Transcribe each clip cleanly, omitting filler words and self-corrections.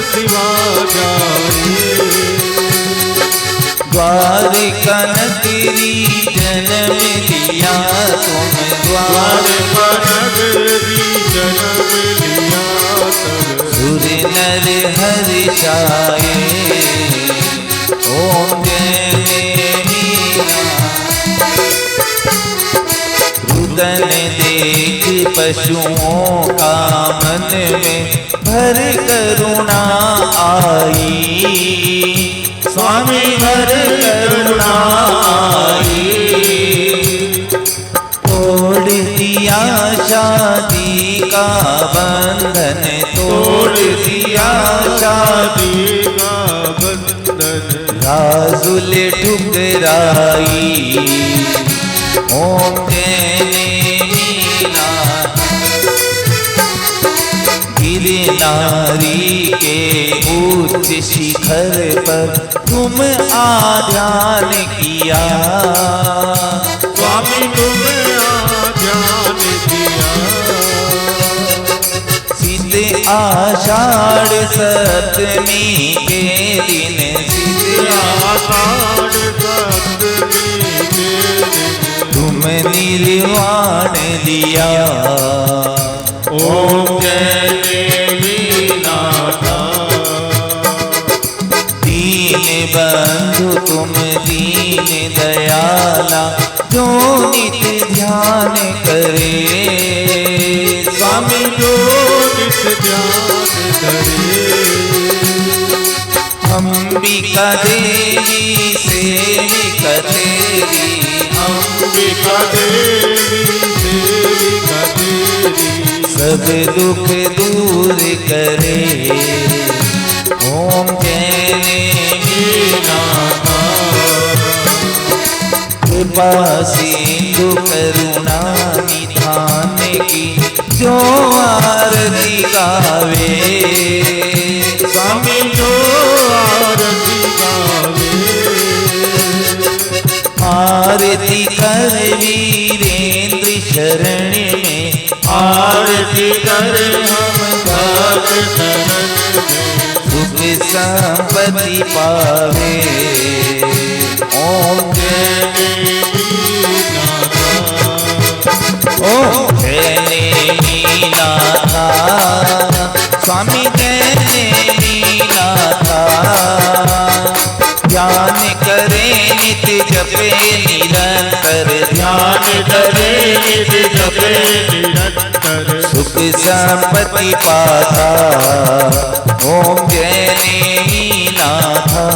सिवा जाए। द्वारका नगरी जन्म लिया तुम, द्वारका नगरी जन्म लिया तब, सुर नर हर्षाए। ओम जय मीना रुदन देख पशुओं का मन में भर करुणा आई। स्वामी भर करुणा आई। तोड़ दिया शादी का बंधन, तोड़ दिया शादी का बंधन, राजुल ठुकराई। ओम जय मीना गिरनारी के उच्च शिखर पर तुम आध्यान किया। स्वामी तुम ध्यान किया। सिद्ध आषाढ़ सप्तमी के दिन, सिद्ध आषाढ़ सप्तमी के दिन, तुम निर्वाण लिया। ओम जय देवी नाथा। दीन बंधु तुम दीन दयाला, जो नित्य ध्यान करे। स्वामी जो नित्य ध्यान करे। अंबिका देवी सेविका तेरी, अंबिका देवी सेविका तेरी, सब दुख दूर करे। ओम जय मीनाथा कृपा सिंधु करुणा निधान की, जो आरती गावे। स्वामी जो आरती गावे। आरती कर वीरेंद्र शरण में, आरती करे हम भक्त शरण में, सुख संपत्ति पावे। ओम जय देवी नाथा। ओम जय मीनाथा। स्वामी जय मीनाथा। ध्यान करे नित्य जपे निरंतर, ध्यान करे नित्य जपे निरंतर, सुख संपत्ति पाता। ओम जय मीनाथा।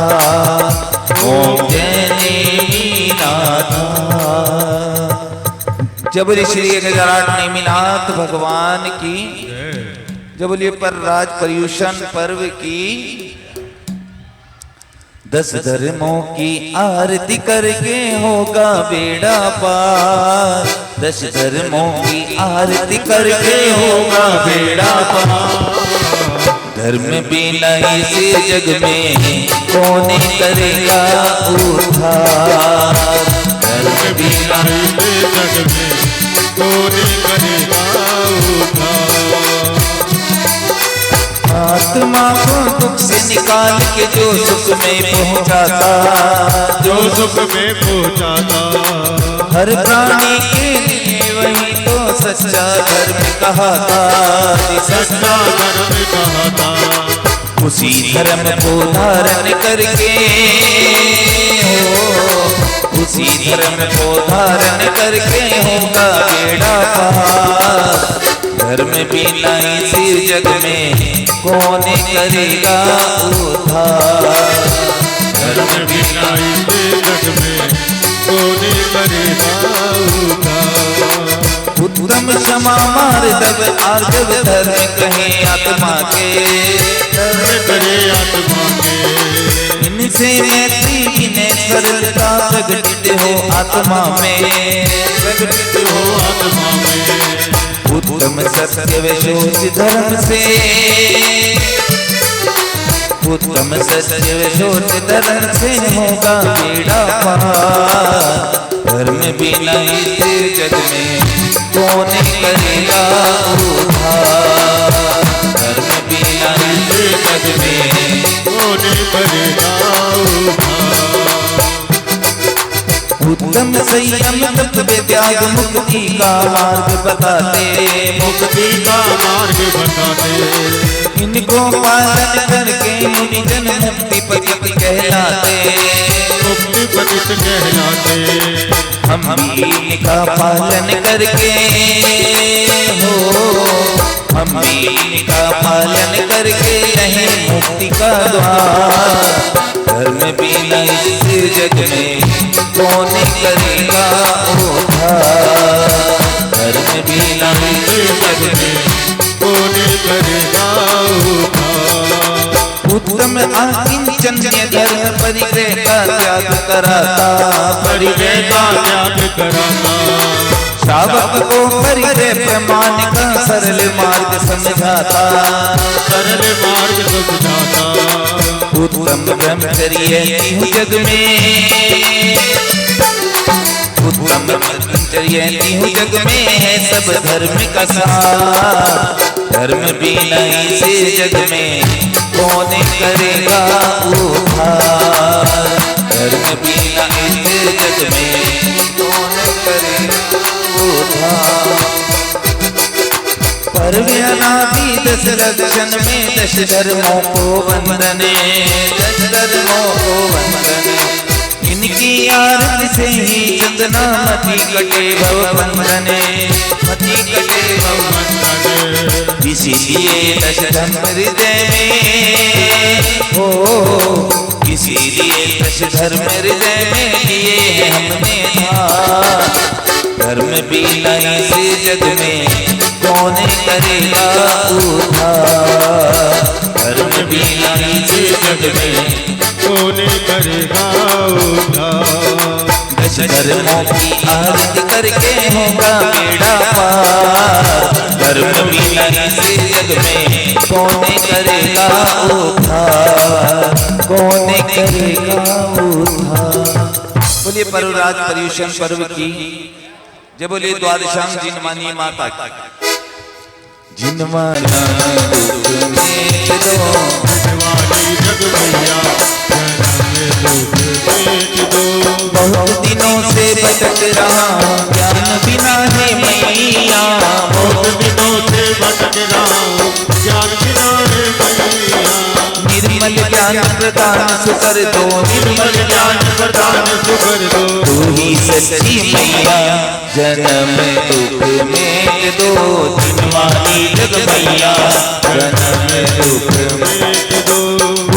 ओम जय मीनाथा। जब बोलिए श्री गजानन नेमिनाथ भगवान की, जब बोलिए पर राज पर्यूषण पर्व की। 10 धर्मों की आरती करके होगा बेड़ा पार। 10 धर्मों की आरती करके होगा बेड़ा पार। धर्म बिना इस जग में कौन करेगा उद्धार। धर्म बिना इस जग में कौन करेगा उद्धार। आत्मा को दुख से निकाल के जो सुख में पहुंचाता, जो सुख में पहुंचाता, हर प्राणी के लिए वही तो सच्चा धर्म कहाता। सच्चा धर्म कहाता। उसी धर्म को धारण करके उसी धर्म को धारण करके होगा बेड़ा पार। धर्म बिना इस जग में कौन करेगा उद्धार। धर्म बिना इस जग में कौन करेगा उद्धार। उत्तम क्षमा मार्दव आर्जव धर्म कहे आत्मा के, धर्म करे आत्मा के। इनसे मैत्री विनय सरलता प्रकटित हो आत्मा में, प्रकटित हो आत्मा में। उत्तम सत्य व शोच धर्म से, उत्तम सत्य व शोच धर्म से होगा बेड़ा पार। धर्म बिना इस जग में कौन करेगा उद्धार। धर्म बिना इस जग में कोने करेगा उद्धार। उत्तम संयम तप त्याग मुक्ति का मार्ग बताते, मुक्ति का मार्ग बताते। इनको पालन करके मुनि जन मुक्ति पतित कहलाते, मुक्ति पतित कहलाते। हम भी इनका पालन करके हो, हम भी इनका पालन करके रहे मुक्ति का द्वार। धर्म बिना इस जग में कौन करेगा उद्धार, धर्म बिना इस जग में कौन करेगा उद्धार। उत्तम आकिंचन्य धर्म परिग्रह का त्याग कराता, परिग्रह का त्याग कराता। श्रावक को परिग्रह प्रमाण का सरल मार्ग समझाता, सरल मार्ग समझाता। उत्तम ब्रह्मचर्य तीहु जग में, उत्तम ब्रह्मचर्य तीहु जग में है सब धर्म का सार। धर्म बिना इस जग में कौन करेगा उद्धार, धर्म बिना इस जग में कौन करेगा उद्धार। परव्यानादि 10 लक्षण में 10 धर्मों को वंदने, 10 धर्मों को वंदने। इनकी आरती से ही चंदना मति कटे भव बंधने, मति कटे भव बंधने। इसीलिए 10 धर्म हृदय में हो, इसीलिए 10 धर्म हृदय में लिए हैं हमने धार। धर्म बिना इस जग में कौन करेगा उद्धार, धर्म बिना इस जग में कौन करेगा उद्धार। 10 धर्मों की आरती करके होगा बेड़ा पार। धर्म बिना इस जग में कौन करेगा उद्धार, कौन करेगा उद्धार। बोलिए पर्वराज पर्युषण पर्व की जय, बोलिए द्वादशांग जिनवानी माता की। जिनवानी दुख में दो, जिनवानी जग मैया जन्म दुख मेट दो। बहुत दिनों से भटक रहा हूँ ज्ञान बिना है मैया, बहुत दिनों से भटक रहा हूँ ज्ञान बिना है मैया। निर्मल ज्ञान प्रदान सुकर दो, निर्मल ज्ञान प्रदान सुकर दो। तू ही सच्ची मैया जन्म दुख में दो। जिनवानी जग मैया जन्म दुख मेट दो।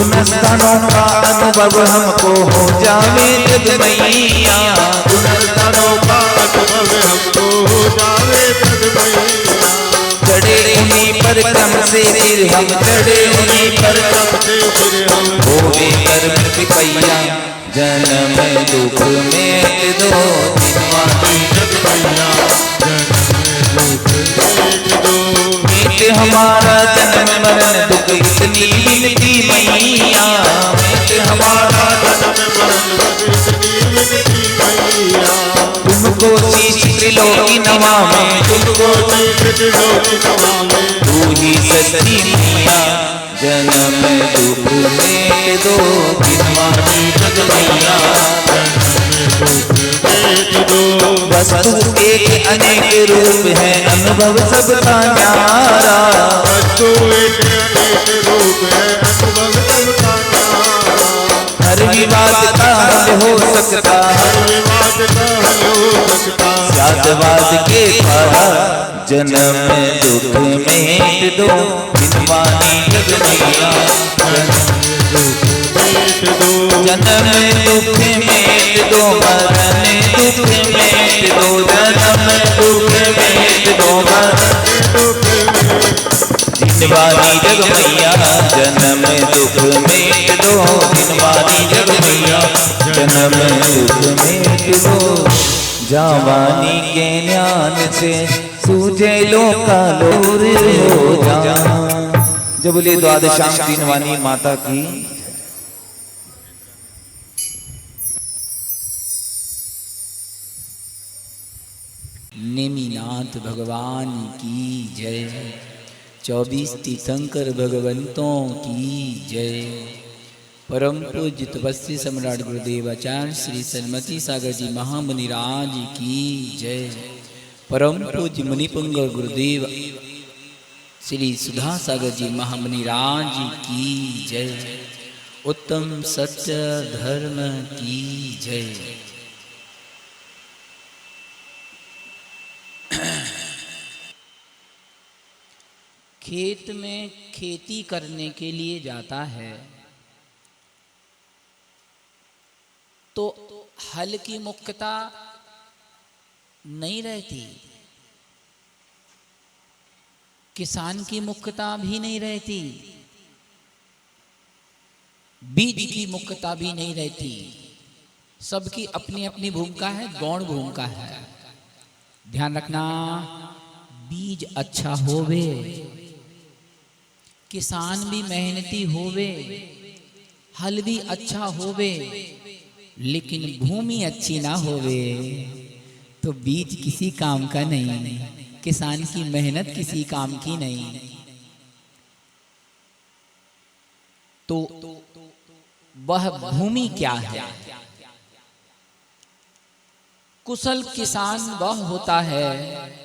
उन स्थानों का अनुभव हमको हो जावे जग मैया, उन स्थानों का अनुभव हमको हो जावे जग मैया। चढ़े उन्हीं पर क्रम से फिर हम चढ़े उन्हीं पर क्रम से फिर हम होवे कर्म पिपैया जन्म दुख में दो। जिनवानी जग मैया जन्म दुख मेट दो। मीत हमारा जन्म मरण दुख इतनी विनती मैया, मीत हमारा जन्म मरण दुख इतनी विनती मैया। तुमको शीश त्रिलोकी नमावे, तुमको शीश त्रिलोकी नमावे। तू ही सच्ची मैया जन्म दुख में दो। जिनवानी जग मैया जन्म दुख मेट दो। वस्तु एक अनेक रूप है अनुभव सबका न्यारा, वस्तु एक अनेक रूप है अनुभव सबका न्यारा। हर विवाद का हल हो सकता, हर विवाद का हल हो सकता। जातवाद के द्वारा जन्म दुख में दो। जिनवानी जग मैया जन्म दुख मेट दो। जन्म दुख में दो, मरण दुख में दो। जन्म दुख में दो, मरण जिनवानी जग मैया जन्म दुख में दो। जिनवानी जग मैया जन्म दुख में दो। जवानी के ज्ञान से सूझे लोकालोर हो जा। जब बोले द्वादशांग जिनवानी माता की। नेमिनाथ भगवान की जय। 24 तीर्थंकर भगवंतों की जय। परम पूज्य तपस्वी सम्राट गुरुदेव आचार्य श्री सन्मति सागर जी महामुनि राज की जय। परम पूज्य मुनिपुंग गुरुदेव श्री सुधा सागर जी महामुनि राज की जय। उत्तम सत्य धर्म की जय। खेत में खेती करने के लिए जाता है तो हल की मुख्यता नहीं रहती, किसान की मुख्यता भी नहीं रहती, बीज की मुख्यता भी नहीं रहती। सबकी अपनी अपनी भूमिका है, गौण भूमिका है। ध्यान रखना, बीज अच्छा होवे, किसान भी मेहनती होवे, हल भी अच्छा होवे, लेकिन भूमि अच्छी ना होवे तो बीज किसी काम का नहीं, किसान की मेहनत किसी काम की नहीं। तो वह भूमि क्या है? कुशल किसान वह होता है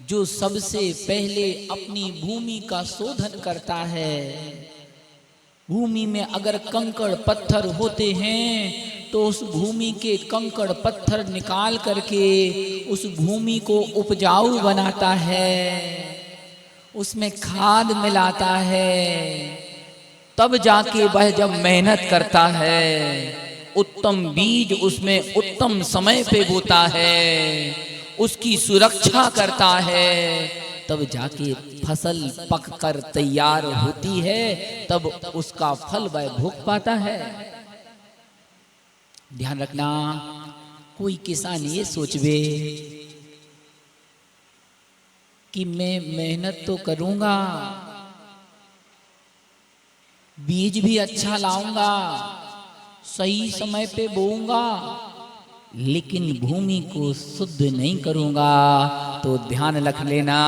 जो सबसे पहले अपनी भूमि का शोधन करता है। भूमि में अगर कंकड़ पत्थर होते हैं तो उस भूमि के कंकड़ पत्थर निकाल करके उस भूमि को उपजाऊ बनाता है, उसमें खाद मिलाता है, तब जाके वह जब मेहनत करता है, उत्तम बीज उसमें उत्तम समय पे बोता है, उसकी सुरक्षा करता है, तब जाके फसल पककर तैयार होती है, तब उसका फल वह भोग पाता है। ध्यान रखना, कोई किसान ये सोचवे कि मैं मेहनत तो करूंगा, बीज भी अच्छा लाऊंगा, सही समय पे बोऊंगा, लेकिन भूमि को शुद्ध नहीं करूंगा, तो ध्यान रख लेना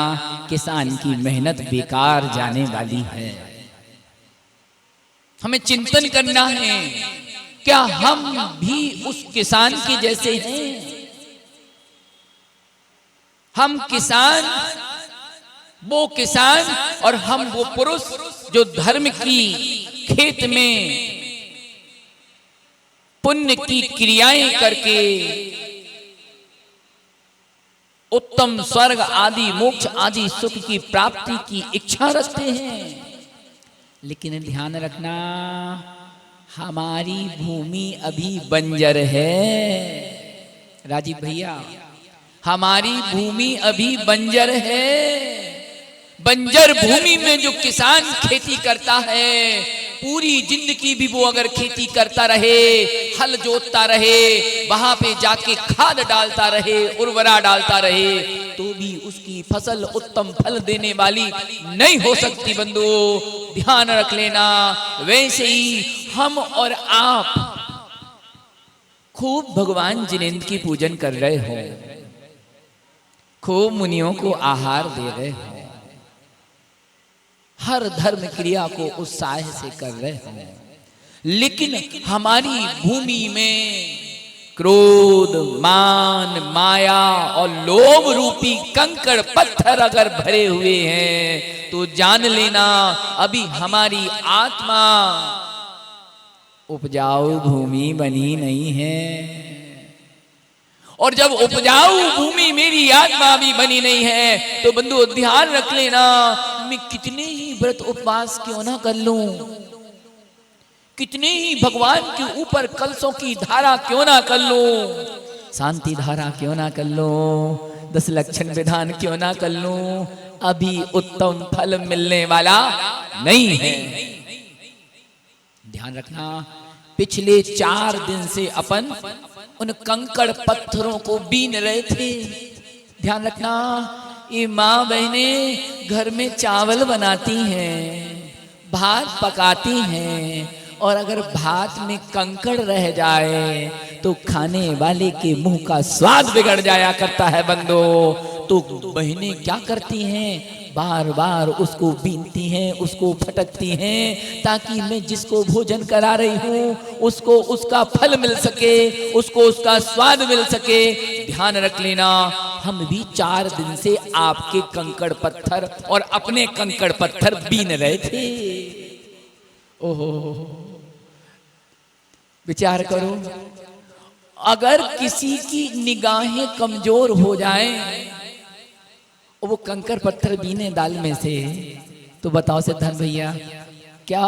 किसान की मेहनत बेकार जाने वाली है। हमें चिंतन करना है, क्या हम भी उस किसान के जैसे हैं? हम किसान, वो किसान और हम वो पुरुष जो धर्म की खेत में पुण्य की क्रियाएं करके उत्तम स्वर्ग आदि मोक्ष आदि सुख की प्राप्ति की इच्छा रखते हैं। लेकिन ध्यान रखना, हमारी भूमि अभी बंजर है। राजीव भैया, हमारी भूमि अभी बंजर है। बंजर भूमि में जो किसान खेती करता है, पूरी जिंदगी भी वो अगर खेती करता रहे, हल जोतता रहे, वहां पे जाके खाद डालता रहे, उर्वरा डालता रहे, तो भी उसकी फसल उत्तम फल देने वाली नहीं हो सकती। बंधुओं, ध्यान रख लेना। वैसे ही हम और आप खूब भगवान जिनेंद्र की पूजन कर रहे हो, खूब मुनियों को आहार दे रहे हो, हर धर्म क्रिया को उत्साह से कर रहे हो, लेकिन हमारी भूमि में क्रोध, मान, माया और लोभ रूपी कंकड़ पत्थर अगर भरे हुए हैं तो जान लेना अभी हमारी आत्मा उपजाऊ भूमि बनी नहीं है। और जब उपजाऊ भूमि मेरी आत्मा भी बनी नहीं है तो बंधु ध्यान रख लेना, मैं कितने ही व्रत उपवास क्यों ना कर लूं, कितने ही भगवान के ऊपर कलशों की धारा क्यों ना कर लूं, शांति धारा क्यों ना कर लूं, 10 लक्षण विधान क्यों ना कर लूं, अभी उत्तम फल मिलने वाला नहीं है। ध्यान रखना, पिछले 4 दिन से अपन उन कंकड़ पत्थरों को बीन रहे थे। ध्यान रखना, ये माँ बहनें घर में चावल बनाती हैं, भात पकाती हैं, और अगर भात में कंकड़ रह जाए तो खाने वाले के मुंह का स्वाद बिगड़ जाया करता है। बंदो, तो बहनें क्या करती हैं, बार बार उसको बीनती हैं, उसको फटकती हैं, ताकि मैं जिसको भोजन करा रही हूँ उसको उसका फल मिल सके, उसको उसका स्वाद मिल सके। ध्यान रख लेना, हम भी 4 दिन से आपके कंकड़ पत्थर और अपने कंकड़ पत्थर बीन रहे थे। ओहो, विचार करो, अगर किसी की निगाहें कमजोर हो जाएं, वो कंकर पत्थर बीने दाल में से, तो बताओ सिद्धांत भैया, क्या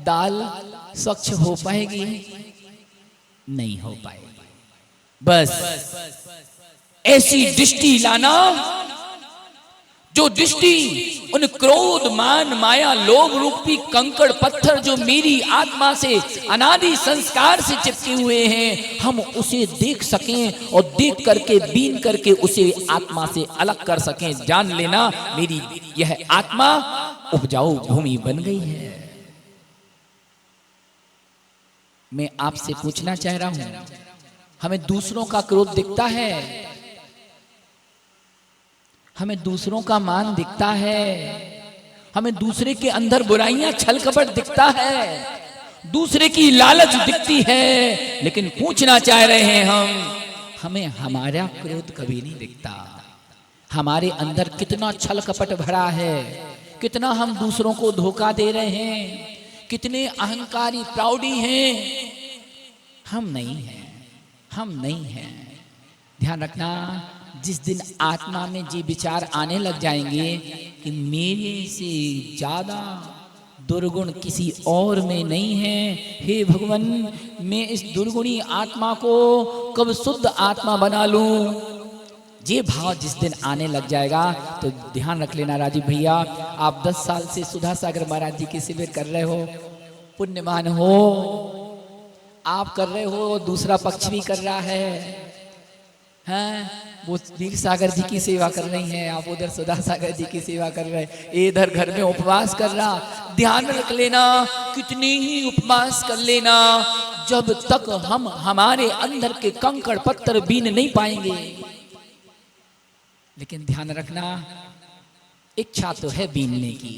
दाल स्वच्छ हो पाएगी? नहीं हो पाएगी। बस ऐसी दृष्टि लाना, जो दृष्टि उन क्रोध मान माया लोभ रूपी कंकड़ पत्थर जो मेरी आत्मा से अनादि संस्कार से चिपके हुए हैं, हम उसे देख सकें और देख करके बीन करके उसे आत्मा से अलग कर सकें। जान लेना, मेरी यह आत्मा उपजाऊ भूमि बन गई है। मैं आपसे पूछना चाह रहा हूं, हमें दूसरों का क्रोध दिखता है, हमें दूसरों का मान दिखता है, हमें दूसरे के अंदर बुराइयां छल कपट दिखता है, दूसरे की लालच दिखती है, लेकिन पूछना चाह रहे हैं हमें हमारा क्रोध कभी नहीं दिखता। हमारे अंदर कितना छल कपट भरा है, कितना हम दूसरों को धोखा दे रहे हैं, कितने अहंकारी प्राउडी हैं। हम नहीं हैं, हम नहीं हैं। ध्यान रखना, जिस दिन आत्मा में ये विचार आने लग जाएंगे कि मेरे से ज्यादा दुर्गुण किसी और में नहीं है, हे भगवान मैं इस दुर्गुणी आत्मा को कब शुद्ध आत्मा बना लूं, ये भाव जिस दिन आने लग जाएगा, तो ध्यान रख लेना राजीव भैया, आप 10 साल से सुधा सागर महाराज जी की शिविर कर रहे हो, पुण्यमान हो, आप कर रहे हो, दूसरा पक्ष भी कर रहा है, वो वीर सागर जी की सेवा कर रही हैं, आप उधर सुधा सागर जी की सेवा कर रहे हैं, इधर घर में उपवास कर रहा। ध्यान रख लेना, कितनी ही उपवास कर लेना, जब तक हम हमारे अंदर के कंकड़ पत्थर बीन नहीं पाएंगे। लेकिन ध्यान रखना, इच्छा तो है बीनने की।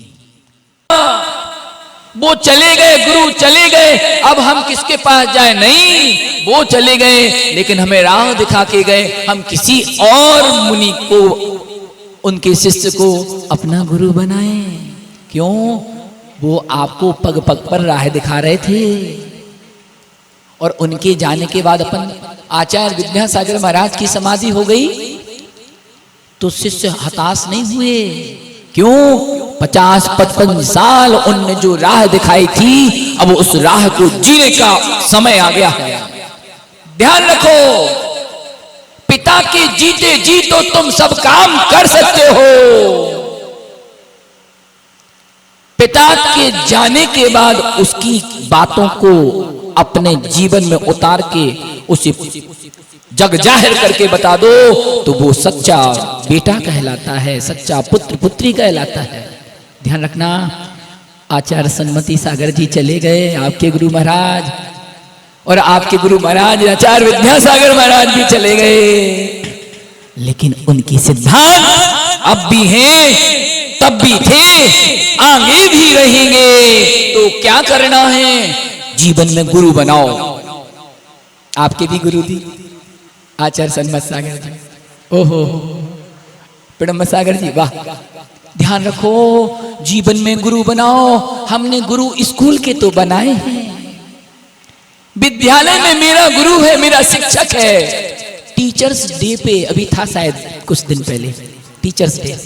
वो चले गए, गुरु चले गए, अब हम किसके पास जाए? नहीं, वो चले गए, लेकिन हमें राह दिखा के गए। हम किसी और मुनि को, उनके शिष्य को अपना गुरु बनाएं। क्यों? वो आपको पग पग पर राह दिखा रहे थे। और उनके जाने के बाद अपन आचार्य विद्यासागर महाराज की समाधि हो गई, तो शिष्य हताश नहीं हुए। क्यों? 50-55 साल उनने जो राह दिखाई थी, अब उस राह को जीने का समय आ गया है। ध्यान रखो, पिता के जीते जी तो तुम सब काम कर सकते हो, पिता के जाने के बाद उसकी बातों को अपने जीवन में उतार के उसे जग जाहिर करके बता दो, तो वो सच्चा बेटा कहलाता है, सच्चा पुत्र पुत्री कहलाता है। ध्यान रखना, आचार्य सन्मति सागर जी चले गए, आपके गुरु महाराज, और आपके गुरु महाराज आचार्य विद्यासागर महाराज भी चले गए, लेकिन उनकी सिद्धांत अब भी हैं, तब भी थे, आगे भी रहेंगे। तो क्या करना है? जीवन में गुरु बनाओ। आपके भी गुरु थी आचार्य सन्मत सागर जी, ओहो पिडम्ब सागर जी, वाह। ध्यान रखो, जीवन में गुरु बनाओ। हमने गुरु स्कूल के तो बनाए हैं, विद्यालय में मेरा गुरु है, मेरा शिक्षक है। टीचर्स डे पे अभी था शायद कुछ दिन पहले, टीचर्स डे।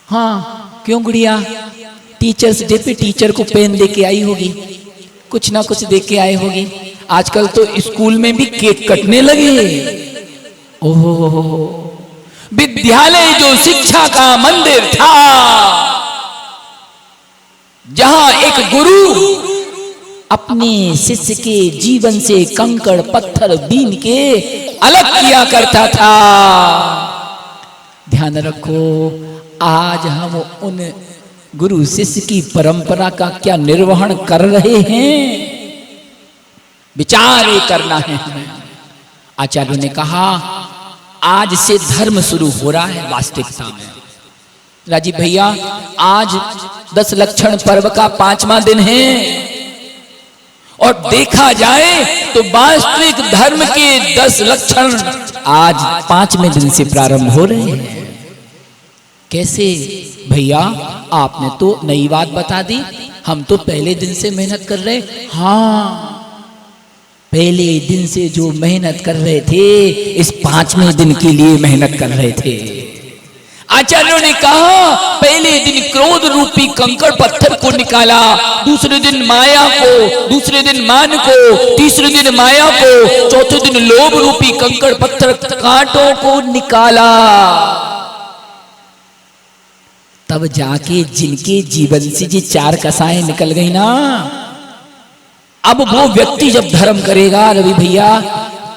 हाँ, क्यों गुड़िया? टीचर्स डे पे टीचर को पेन लेके आई होगी, कुछ ना कुछ देके आए होगी। आजकल तो स्कूल में भी केक कटने लगे। ओहो, विद्यालय जो शिक्षा का मंदिर था, जहां एक गुरु अपने शिष्य के जीवन से कंकड़ पत्थर बीन के अलग किया करता था। ध्यान रखो, आज हम उन गुरु शिष्य की परंपरा का क्या निर्वहन कर रहे हैं? विचार करना है हमें। आचार्यों ने कहा, आज से धर्म शुरू हो रहा है वास्तविकता में। राजीव भैया, आज 10 लक्षण पर्व का 5वां दिन है और देखा जाए तो वास्तविक धर्म के 10 लक्षण आज 5वें दिन से प्रारंभ हो रहे हैं। कैसे भैया? आपने तो नई बात बता दी, हम तो पहले दिन से मेहनत कर रहे। हाँ, पहले दिन से जो मेहनत कर रहे थे, इस 5वें दिन के लिए मेहनत कर रहे थे। आचार्यों ने कहा पहले दिन क्रोध रूपी कंकड़ पत्थर को निकाला, दूसरे दिन माया को, दूसरे दिन मान को, तीसरे दिन माया को, चौथे दिन लोभ रूपी कंकड़ पत्थर कांटों को निकाला। तब जाके जिनके जीवन से ये 4 कसाएं निकल गई ना, अब वो व्यक्ति जब धर्म करेगा रवि भैया,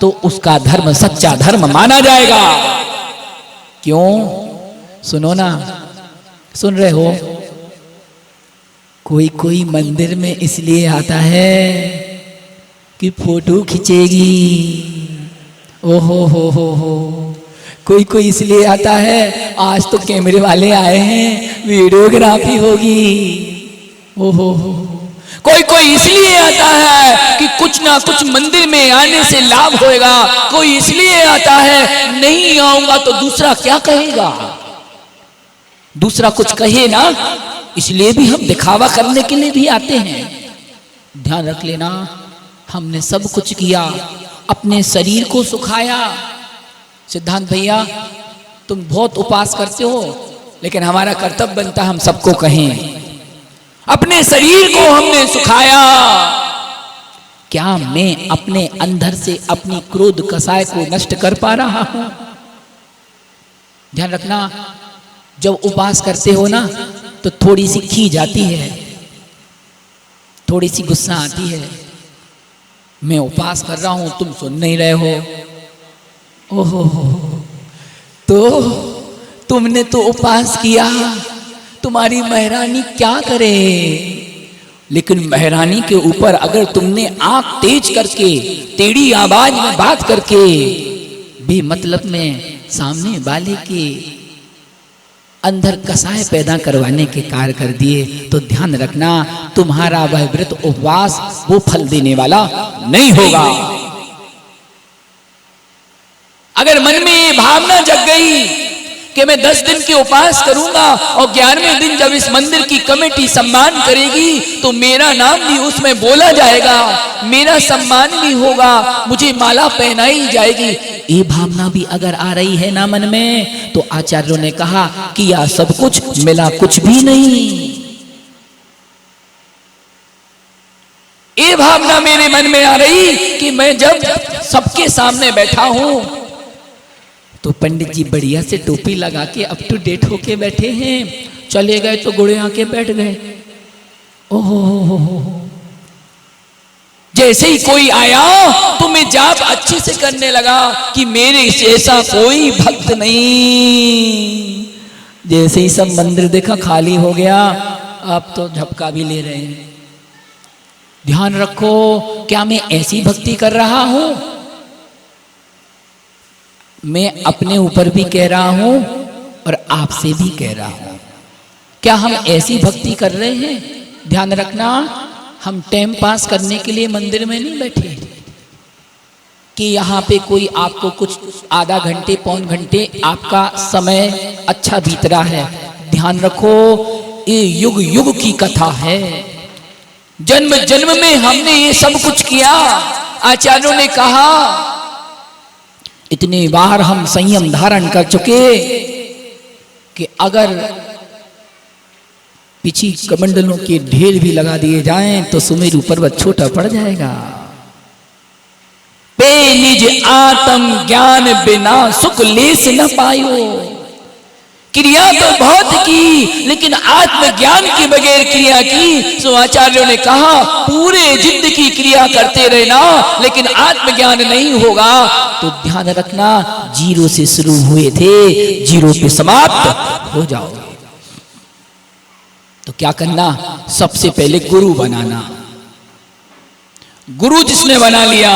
तो उसका धर्म सच्चा धर्म माना जाएगा। क्यों? सुनो ना, सुन रहे हो? कोई कोई मंदिर में इसलिए आता है कि फोटो खींचेगी। ओहो हो। कोई कोई इसलिए आता है, आज तो कैमरे वाले आए हैं, वीडियोग्राफी होगी। ओहो हो। कोई कोई इसलिए आता है कि कुछ ना कुछ मंदिर में आने से लाभ होएगा। कोई इसलिए आता है, नहीं आऊंगा तो दूसरा क्या कहेगा, दूसरा कुछ कहे ना, इसलिए भी हम दिखावा करने के लिए भी आते हैं। ध्यान रख लेना, हमने सब कुछ किया, अपने शरीर को सुखाया। सिद्धांत भैया, तुम बहुत उपवास करते हो, लेकिन हमारा कर्तव्य बनता हम सबको कहें, अपने शरीर को हमने सुखाया। क्या मैं अपने अंदर से अपनी क्रोध कसाय को नष्ट कर पा रहा हूं? ध्यान रखना, जब उपवास करते हो ना, तो थोड़ी सी खींच आती है, थोड़ी सी गुस्सा आती है। मैं उपवास कर रहा हूं, तुम सुन नहीं रहे हो। ओहो, तो तुमने तो उपवास किया, तुम्हारी महारानी क्या करे? लेकिन महारानी के ऊपर अगर तुमने आंख तेज करके, टेढ़ी आवाज में बात करके, बेमतलब में सामने वाले के अंदर कसाय पैदा करवाने के कार्य कर दिए, तो ध्यान रखना, तुम्हारा वह व्रत उपवास वो फल देने वाला नहीं होगा। अगर मन में ये भावना जग गई कि मैं 10 दिन के उपवास करूंगा और 11वें दिन जब इस मंदिर की कमेटी सम्मान करेगी तो मेरा नाम भी उसमें बोला जाएगा, मेरा सम्मान भी होगा, मुझे माला पहनाई जाएगी, ये भावना भी अगर आ रही है ना मन में, तो आचार्यों ने कहा कि यह सब कुछ मिला कुछ भी नहीं। ये भावना मेरे मन में आ रही कि मैं जब सबके सामने बैठा हूं, तो पंडित जी बढ़िया से टोपी लगा के अप टू डेट होके बैठे हैं, चले गए तो गुड़े आके बैठ गए। ओहो, जैसे ही कोई आया तो मैं जाप अच्छे से करने लगा कि मेरे जैसा कोई भक्त नहीं। जैसे ही सब मंदिर देखा खाली हो गया, अब तो झपका भी ले रहे हैं। ध्यान रखो, क्या मैं ऐसी भक्ति कर रहा हूं? मैं अपने ऊपर भी कह रहा हूं और आपसे भी कह रहा हूं, क्या हम ऐसी भक्ति कर रहे हैं? ध्यान रखना, हम टाइम पास करने के लिए मंदिर में नहीं बैठे कि यहाँ पे कोई आपको कुछ आधा घंटे पौन घंटे आपका समय अच्छा बीत रहा है। ध्यान रखो, ये युग युग की कथा है, जन्म जन्म में हमने ये सब कुछ किया। आचार्यों ने कहा इतनी बार हम संयम धारण कर चुके कि अगर पीछे कमंडलों के ढेर भी लगा दिए जाएं तो सुमेरु पर्वत छोटा पड़ जाएगा। पे निज आत्म ज्ञान बिना सुख लेस न पायो। क्रिया तो बहुत की, लेकिन आत्मज्ञान के बगैर क्रिया की। सो आचार्यों ने कहा पूरे जिंदगी क्रिया करते रहना, लेकिन आत्मज्ञान नहीं होगा तो ध्यान रखना, जीरो से शुरू हुए थे, जीरो पे समाप्त हो जाओगे। तो क्या करना? सबसे पहले गुरु बनाना। गुरु जिसने बना लिया,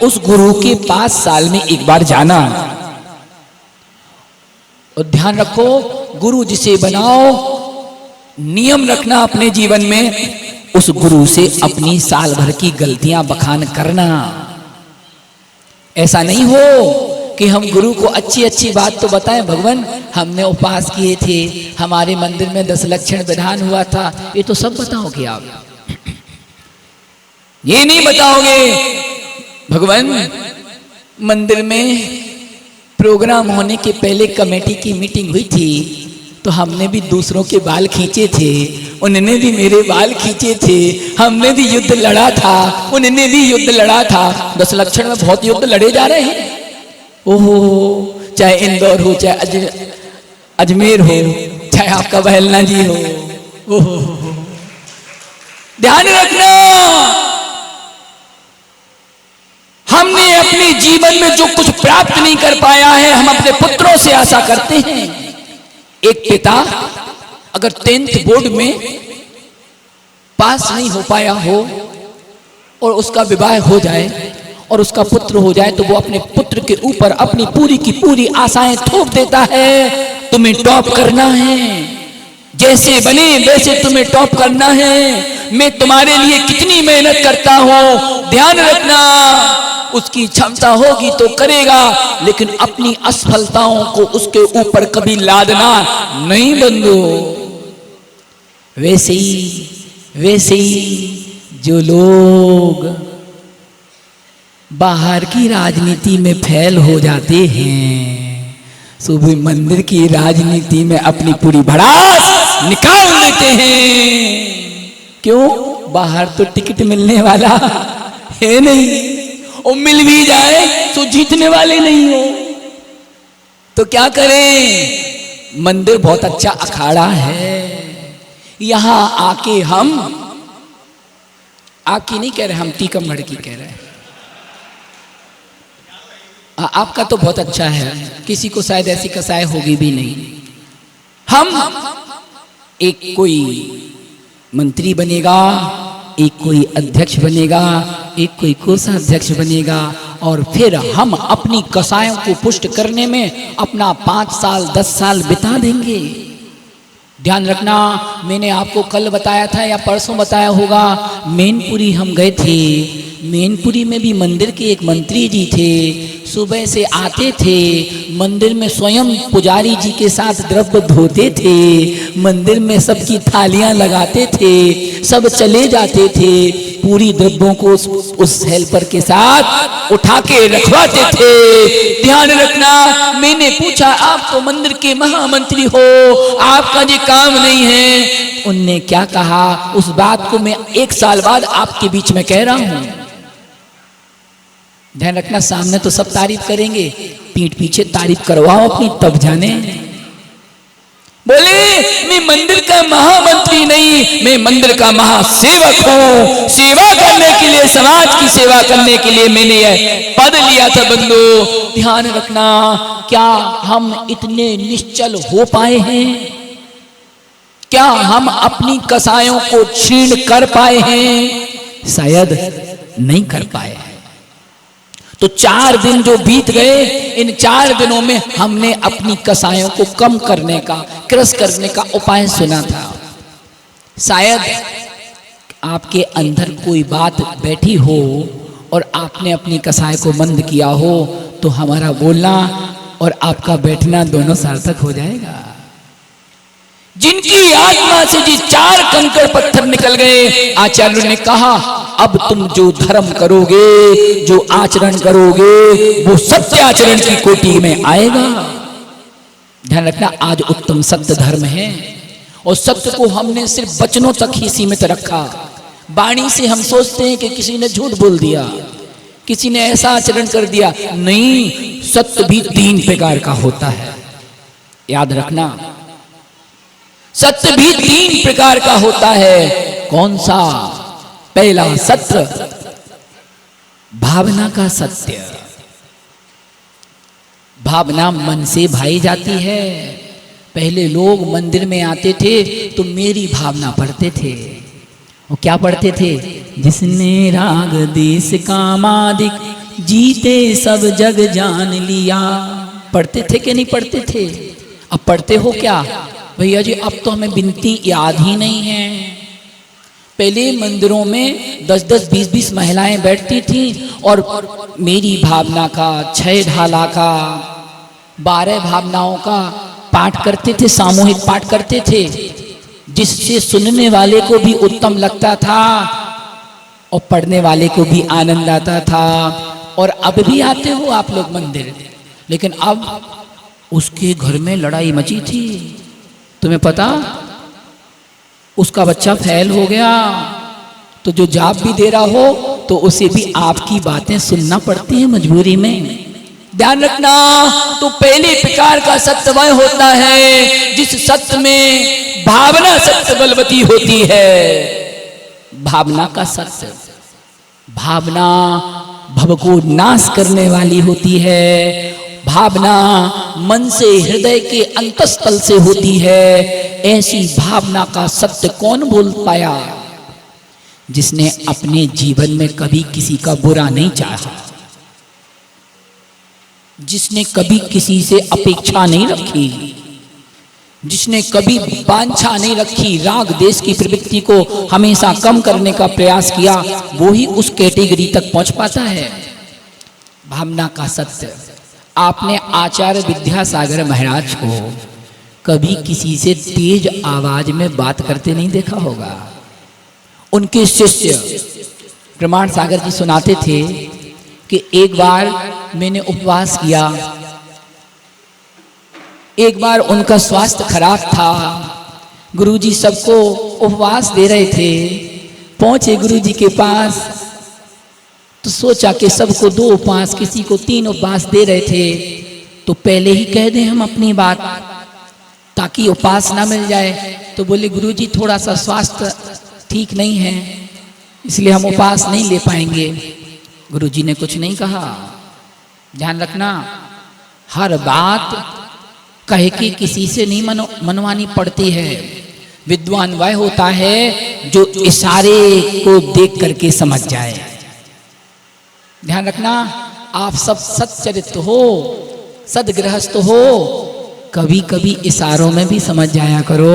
उस गुरु के पास साल में एक बार जाना, और ध्यान रखो, गुरु जिसे बनाओ, नियम रखना अपने जीवन में, उस गुरु से अपनी साल भर की गलतियां बखान करना। ऐसा नहीं हो कि हम गुरु को अच्छी अच्छी बात तो बताएं, भगवान हमने उपवास किए थे, हमारे मंदिर में 10 लक्षण विधान हुआ था, ये तो सब बताओगे आप, ये नहीं बताओगे भगवान मंदिर में प्रोग्राम होने के पहले कमेटी की मीटिंग हुई थी, तो हमने भी दूसरों के बाल खींचे थे, उन्होंने भी मेरे बाल खींचे थे, हमने भी युद्ध लड़ा था, उन्होंने भी युद्ध लड़ा था। 10 लक्षण में बहुत युद्ध लड़े जा रहे हैं। ओहो, चाहे इंदौर हो, चाहे अजमेर हो, चाहे आपका बहलना जी हो। ओहो, ध्यान रखना, हमने अपने जीवन में जो कुछ प्राप्त नहीं कर पाया है, हम अपने पुत्रों से आशा करते हैं। एक पिता अगर 10th बोर्ड में पास नहीं हो पाया हो और उसका विवाह हो जाए और उसका पुत्र हो जाए, तो वो अपने पुत्र के ऊपर अपनी पूरी की पूरी आशाएं थोप देता है, तुम्हें टॉप करना है, जैसे बने वैसे तुम्हें टॉप करना है, मैं तुम्हारे लिए कितनी मेहनत करता हूं, ध्यान रखना। उसकी क्षमता होगी तो करेगा, लेकिन अपनी असफलताओं को उसके ऊपर कभी लादना नहीं बंधु। वैसे ही जो लोग बाहर की राजनीति में फेल हो जाते हैं, सुबह मंदिर की राजनीति में अपनी पूरी भड़ास निकाल देते हैं। क्यों? बाहर तो टिकट मिलने वाला है नहीं, और मिल भी जाए तो जीतने वाले नहीं हो, तो क्या करें? मंदिर बहुत अच्छा अखाड़ा है, यहां आके हम आके नहीं कह रहे, हम टीकमगढ़ की कह रहे हैं। आपका तो बहुत अच्छा है, किसी को शायद ऐसी कसाई होगी भी नहीं। हम एक कोई मंत्री बनेगा, एक कोई अध्यक्ष बनेगा, एक कोई कोषाध्यक्ष बनेगा, और फिर हम अपनी कसायों को पुष्ट करने में अपना 5 साल 10 साल बिता देंगे। ध्यान रखना, मैंने आपको कल बताया था या परसों बताया होगा, मैनपुरी हम गए थे। मैनपुरी में भी मंदिर के एक मंत्री जी थे, सुबह से आते थे, मंदिर में स्वयं पुजारी जी के साथ द्रव्य धोते थे, मंदिर में सबकी थालियां लगाते थे, सब चले जाते थे, पूरी द्रव्यों को उस हेल्पर के साथ उठा के रखवाते थे। ध्यान रखना, मैंने पूछा आप तो मंदिर के महामंत्री हो, आपका ये काम नहीं है? उनने क्या कहा, उस बात को मैं 1 साल बाद आपके बीच में कह रहा हूं। ध्यान रखना, सामने तो सब तारीफ करेंगे, पीठ पीछे तारीफ करवाओ अपनी, तब जाने। बोले मैं मंदिर का महामंत्री नहीं, मैं मंदिर का महासेवक हूं, सेवा करने के लिए, समाज की सेवा करने के लिए मैंने यह पद लिया था बंधु। ध्यान रखना, क्या हम इतने निश्चल हो पाए हैं? क्या हम अपनी कसायों को छीन कर पाए हैं? शायद नहीं कर पाए हैं। तो 4 दिन जो बीत गए, इन 4 दिनों में हमने अपनी कसायों को कम करने का, क्रश करने का उपाय सुना था। शायद आपके अंदर कोई बात बैठी हो और आपने अपनी कसाई को मंद किया हो, तो हमारा बोलना और आपका बैठना दोनों सार्थक हो जाएगा। जिनकी आत्मा से जी 4 कंकड़ पत्थर निकल गए, आचार्यों ने कहा अब तुम जो धर्म करोगे, जो आचरण करोगे, वो सत्य आचरण की कोटि में आएगा। ध्यान रखना, आज उत्तम सत्य धर्म है, और सत्य को हमने सिर्फ वचनों तक ही सीमित रखा। वाणी से हम सोचते हैं कि किसी ने झूठ बोल दिया, किसी ने ऐसा आचरण कर दिया। नहीं, सत्य भी 3 प्रकार का होता है, याद रखना। सत्य भी 3 प्रकार का होता है। कौन सा? पहला सत्य भावना का सत्य। भावना मन से भाई जाती है। पहले लोग मंदिर में आते थे तो मेरी भावना पढ़ते थे, और क्या पढ़ते थे? जिसने राग देश कामादिक जीते सब जग जान लिया। पढ़ते थे कि नहीं पढ़ते थे? अब पढ़ते हो क्या? भैया जी अब तो हमें बिनती याद ही नहीं है। पहले मंदिरों में 10-10, 20-20 महिलाएं बैठती थीं और मेरी भावना का, 6 ढाला का, 12 भावनाओं का पाठ करते थे, सामूहिक पाठ करते थे, जिससे सुनने वाले को भी उत्तम लगता था और पढ़ने वाले को भी आनंद आता था। और अब भी आते हो आप लोग मंदिर, लेकिन अब उसके घर में लड़ाई मची थी। तुम्हें पता? उसका बच्चा फेल हो गया, तो जो जॉब भी दे रहा हो तो उसे भी आपकी बातें सुनना पड़ती है मजबूरी में। ध्यान रखना, तो पहले प्रकार का सत्य वह होता है जिस सत्य में भावना सत्य बलवती होती है। भावना का सत्य, भावना भव को नाश करने वाली होती है। भावना मन से, हृदय के अंतस्थल से होती है। ऐसी भावना का सत्य कौन बोल पाया? जिसने अपने जीवन में कभी किसी का बुरा नहीं चाहा, जिसने कभी किसी से अपेक्षा नहीं रखी, जिसने कभी वांछा नहीं रखी, राग देश की प्रवृत्ति को हमेशा कम करने का प्रयास किया, वो ही उस कैटेगरी तक पहुंच पाता है। भावना का सत्य। आपने आचार्य विद्यासागर महाराज को कभी किसी से तेज आवाज में बात करते नहीं देखा होगा। उनके शिष्य प्रमाण सागर जी सुनाते थे कि एक बार मैंने उपवास किया, एक बार उनका स्वास्थ्य खराब था, गुरुजी सबको उपवास दे रहे थे। पहुंचे गुरुजी के पास तो सोचा कि सबको 2 उपवास, किसी को 3 उपवास दे रहे थे, तो पहले ही कह दें हम अपनी बात ताकि उपवास ना मिल जाए। तो बोले गुरुजी थोड़ा सा स्वास्थ्य ठीक नहीं है, इसलिए हम उपवास नहीं ले पाएंगे। गुरुजी ने कुछ नहीं कहा। ध्यान रखना, हर बात कह के किसी से नहीं मनवानी पड़ती है। विद्वान वह होता है जो इशारे को देख करके समझ जाए। ध्यान रखना, आप सब सच्चरित्र हो, सदगृहस्थ हो, कभी कभी इशारों में भी समझ जाया करो।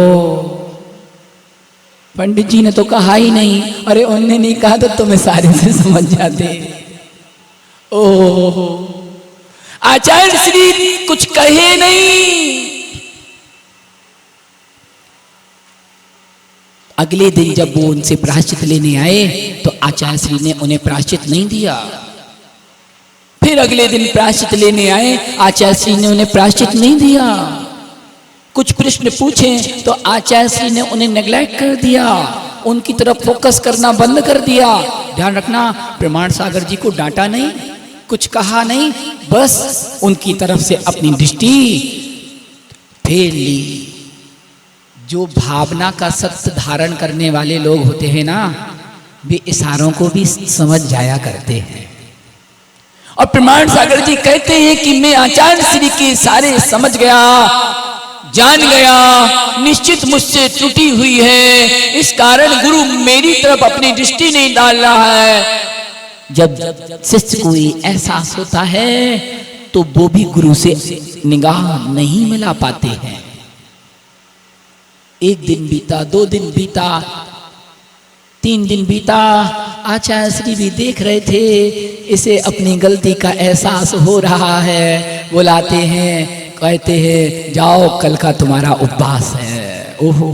पंडित जी ने तो कहा ही नहीं, अरे उन्होंने नहीं कहा तो तुम्हें सारे से समझ जाते। ओह, आचार्य श्री कुछ कहे नहीं। अगले दिन जब वो उनसे प्रायश्चित लेने आए तो आचार्य श्री ने उन्हें प्रायश्चित नहीं दिया। फिर अगले दिन प्रायश्चित लेने आए, आचार्य श्री ने उन्हें प्रायश्चित नहीं दिया। कुछ प्रश्न पूछे तो आचार्य श्री ने उन्हें नेग्लेक्ट कर दिया, उनकी तरफ फोकस करना बंद कर दिया। ध्यान रखना, प्रमाण सागर जी को डांटा नहीं, कुछ कहा नहीं, बस उनकी तरफ से अपनी दृष्टि फेर ली। जो भावना का सत्य धारण करने वाले लोग होते हैं ना, वे इशारों को भी समझ जाया करते हैं। और प्रमाण सागर जी कहते हैं कि मैं आचार्य श्री के सारे समझ गया, जान गया, निश्चित मुझसे त्रुटि हुई है, इस कारण गुरु मेरी तरफ अपनी दृष्टि नहीं डाल रहा है। जब शिष्य को एहसास होता है तो वो भी गुरु से निगाह नहीं मिला पाते हैं। 1 दिन बीता, 2 दिन बीता, 3 दिन बीता, आचार्य श्री भी देख रहे थे इसे अपनी गलती का एहसास हो रहा है। बुलाते हैं, कहते हैं जाओ कल का तुम्हारा उपवास है। ओहो,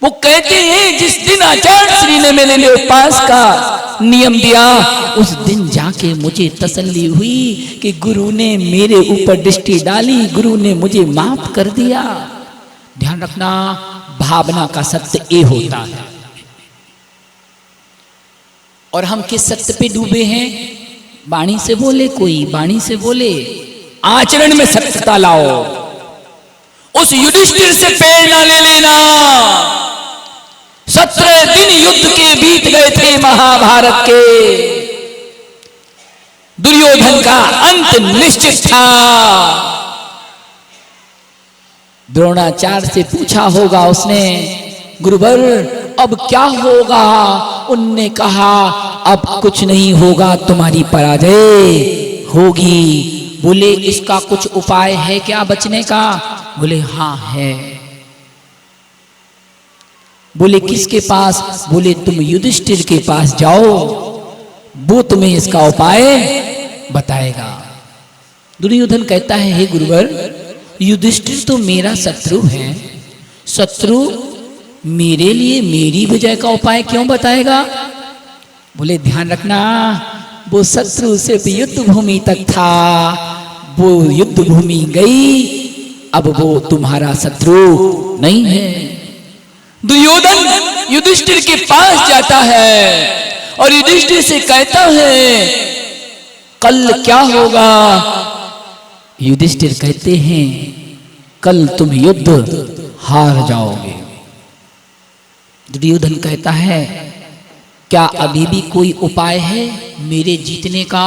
वो कहते हैं जिस दिन आचार्य श्री ने मेरे लिए उपवास का नियम दिया, उस दिन जाके मुझे तसल्ली हुई कि गुरु ने मेरे ऊपर दृष्टि डाली, गुरु ने मुझे माफ कर दिया। ध्यान रखना, भावना का सत्य ये होता है। और हम किस सत्य पे डूबे हैं? वाणी से बोले कोई, वाणी से बोले, आचरण में सत्यता लाओ। उस युधिष्ठिर से प्रेरणा ले लेना। 17 दिन युद्ध के बीत गए थे महाभारत के, दुर्योधन का अंत निश्चित था। द्रोणाचार्य से पूछा होगा उसने, गुरुवर अब क्या होगा? उनने कहा अब कुछ नहीं होगा, तुम्हारी पराजय होगी। बोले इसका कुछ उपाय है क्या बचने का? बोले हाँ है। बोले किसके पास? बोले तुम युधिष्ठिर के पास जाओ, वो तुम्हें इसका उपाय बताएगा। दुर्योधन कहता है हे गुरुवर, युधिष्ठिर तो मेरा शत्रु है, शत्रु मेरे लिए मेरी विजय का उपाय क्यों बताएगा? बोले ध्यान रखना, वो शत्रु सिर्फ युद्ध भूमि तक था, वो युद्ध भूमि गई, अब वो तुम्हारा शत्रु नहीं है। दुर्योधन युधिष्ठिर के पास जाता है और युधिष्ठिर से कहता है कल क्या होगा? युधिष्ठिर कहते हैं कल तुम युद्ध हार जाओगे। दुर्योधन कहता है क्या अभी भी कोई उपाय है मेरे जीतने का?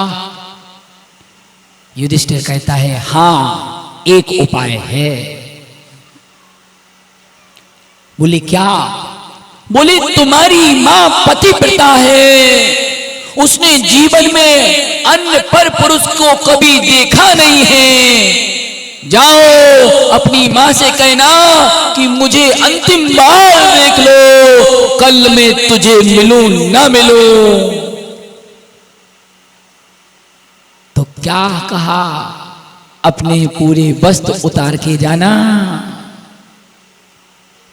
युधिष्ठिर कहता है हाँ एक उपाय है। बोले क्या? बोले तुम्हारी मां पतिव्रता है, उसने जीवन में अन्य पर पुरुष को कभी देखा नहीं है। जाओ अपनी मां से कहना कि मुझे अंतिम बार देख लो, कल मैं तुझे मिलूं ना मिलूं। तो क्या कहा? अपने पूरे वस्त्र उतार के जाना।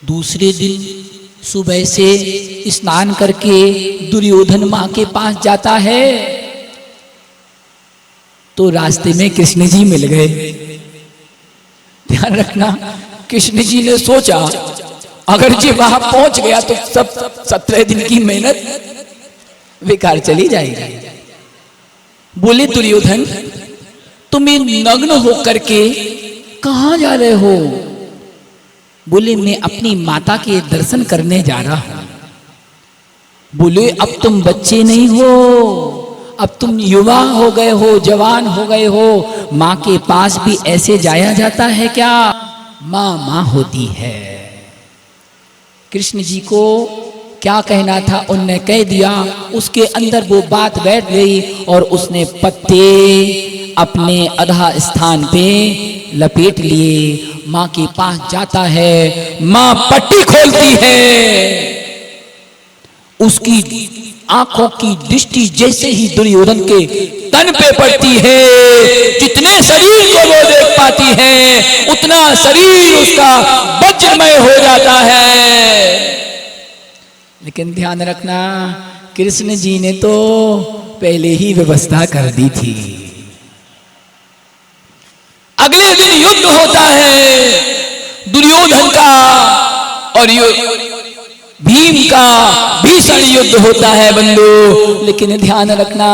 दूसरे दिन सुबह से स्नान करके दुर्योधन मां के पास जाता है तो रास्ते में कृष्ण जी मिल गए। ध्यान रखना, कृष्ण जी ने सोचा अगर जी वहां पहुंच गया तो सब 17 दिन की मेहनत बेकार चली जाएगी। बोले दुर्योधन तुम नग्न होकर के कहां जा रहे हो? बोले मैं अपनी माता के दर्शन करने जा रहा हूं। बोले अब तुम बच्चे नहीं हो, अब तुम युवा हो गए हो, जवान हो गए हो, मां के पास भी ऐसे जाया जाता है क्या? मां मां होती है। कृष्ण जी को क्या कहना था उनने कह दिया, उसके अंदर वो बात बैठ गई और उसने पत्ते अपने अधा स्थान पे लपेट लिए। मां के पास जाता है, मां पट्टी खोलती है, उसकी आंखों की दृष्टि जैसे ही दुर्योधन के तन पे पड़ती है, जितने शरीर को वो देख पाती है उतना शरीर उसका वज्रमय हो जाता है। लेकिन ध्यान रखना, कृष्ण जी ने तो पहले ही व्यवस्था कर दी थी। अगले दिन युद्ध होता है दुर्योधन का और भीम का भीषण युद्ध होता है बंधु। लेकिन ध्यान रखना,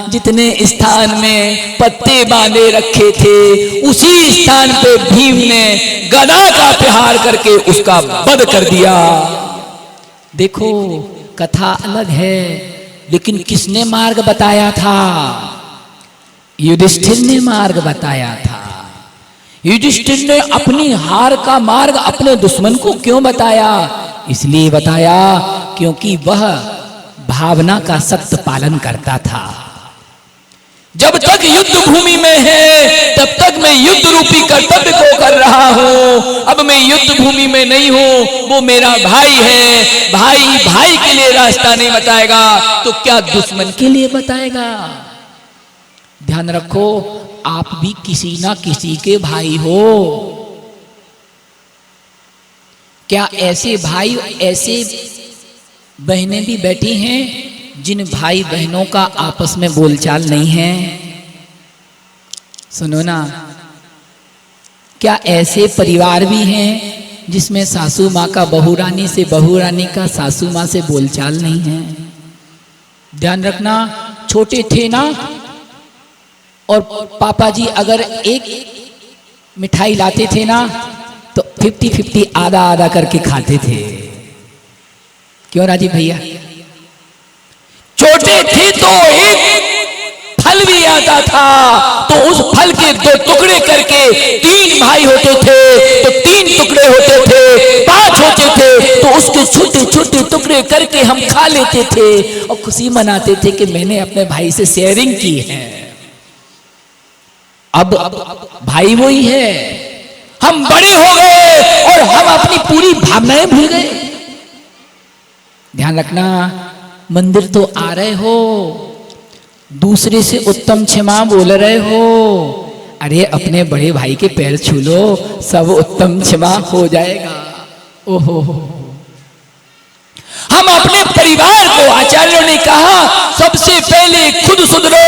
जितने स्थान में पत्ते बांधे रखे थे उसी स्थान पे भीम ने गदा का प्रहार करके उसका वध कर दिया। देखो कथा अलग है, लेकिन किसने मार्ग बताया था? युधिष्ठिर ने मार्ग बताया था। युधिष्ठिर ने अपनी हार का मार्ग अपने दुश्मन को क्यों बताया? इसलिए बताया क्योंकि वह भावना का सख्त पालन करता था। जब तक युद्ध भूमि में है तब तक मैं युद्ध रूपी कर्तव्य को कर रहा हूं। अब मैं युद्ध भूमि में नहीं हूं, वो मेरा भाई है। भाई भाई के लिए रास्ता नहीं बताएगा तो क्या दुश्मन के लिए बताएगा? ध्यान रखो, आप भी किसी ना किसी के भाई हो। क्या ऐसे भाई ऐसे बहनें भी बैठी हैं जिन भाई बहनों का आपस में बोलचाल नहीं है? सुनो ना, क्या ऐसे परिवार भी हैं जिसमें सासू माँ का बहू रानी से, बहू रानी का सासू माँ से बोलचाल नहीं है? ध्यान रखना, छोटे थे ना और पापा जी अगर एक मिठाई लाते थे ना तो 50-50 आधा आधा करके खाते थे। क्यों राजीव भैया? छोटे थे तो एक फल भी आता था तो उस फल के 2 टुकड़े करके 3 भाई होते थे तो 3 टुकड़े होते थे, 5 होते थे तो उसके छोटे छोटे टुकड़े करके हम खा लेते थे और खुशी मनाते थे कि मैंने अपने भाई से शेयरिंग की है। अब भाई वही है, हम बड़े हो गए और हम अपनी पूरी भावनाएं भूल गए। ध्यान रखना, मंदिर तो आ रहे हो, दूसरे से उत्तम क्षमा बोल रहे हो, अरे अपने बड़े भाई के पैर छू लो, सब उत्तम क्षमा हो जाएगा। ओहो, हम अपने परिवार को, आचार्यों ने कहा सबसे पहले खुद सुधरो,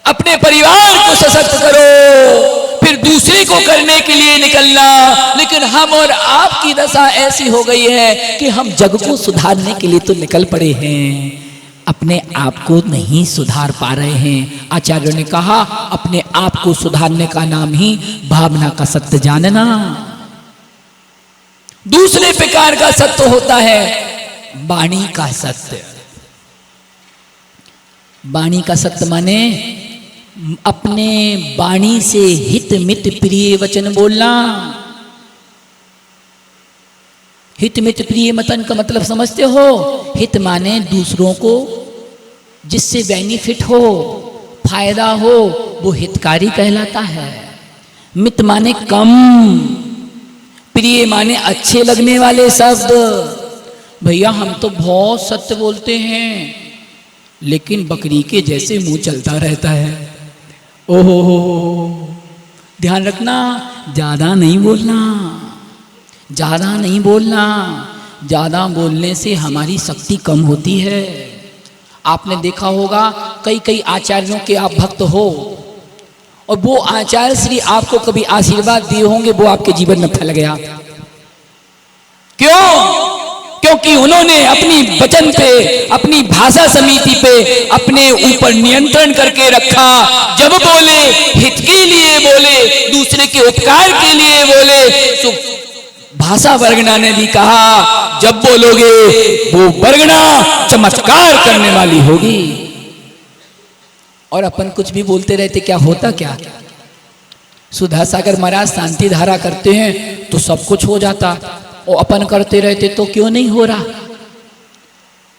अपने परिवार को सशक्त करो, फिर दूसरे को करने के लिए निकलना। लेकिन हम और आपकी दशा ऐसी हो गई है कि हम जग को सुधारने के लिए तो निकल पड़े हैं, अपने आप को नहीं सुधार पा रहे हैं। आचार्यों ने कहा अपने आप को सुधारने का नाम ही भावना का सत्य जानना। दूसरे प्रकार का सत्य होता है वाणी का सत्य। वाणी का सत्य माने अपने वाणी से हित मित प्रिय वचन बोलना। हित मित प्रिय वचन का मतलब समझते हो? हित माने दूसरों को जिससे बेनिफिट हो, फायदा हो, वो हितकारी कहलाता है। मित माने कम, प्रिय माने अच्छे लगने वाले शब्द। भैया हम तो बहुत सत्य बोलते हैं, लेकिन बकरी के जैसे मुंह चलता रहता है। ओहो, ध्यान रखना, ज्यादा नहीं बोलना, ज्यादा नहीं बोलना। ज्यादा बोलने से हमारी शक्ति कम होती है। आपने देखा होगा कई आचार्यों के आप भक्त हो और वो आचार्य श्री आपको कभी आशीर्वाद दिए होंगे, वो आपके जीवन में फैल गया। क्यों? क्योंकि उन्होंने अपनी वचन पे, अपनी भाषा समिति पे अपने ऊपर नियंत्रण करके रखा। जब बोले हित के लिए बोले, दूसरे के उपकार के लिए बोले। तो भाषा वर्गना ने भी कहा जब बोलोगे वो वर्गना चमत्कार करने वाली होगी। और अपन कुछ भी बोलते रहते, क्या होता क्या? सुधा सागर महाराज शांति धारा करते हैं तो सब कुछ हो जाता, और अपन करते रहते तो क्यों नहीं हो रहा?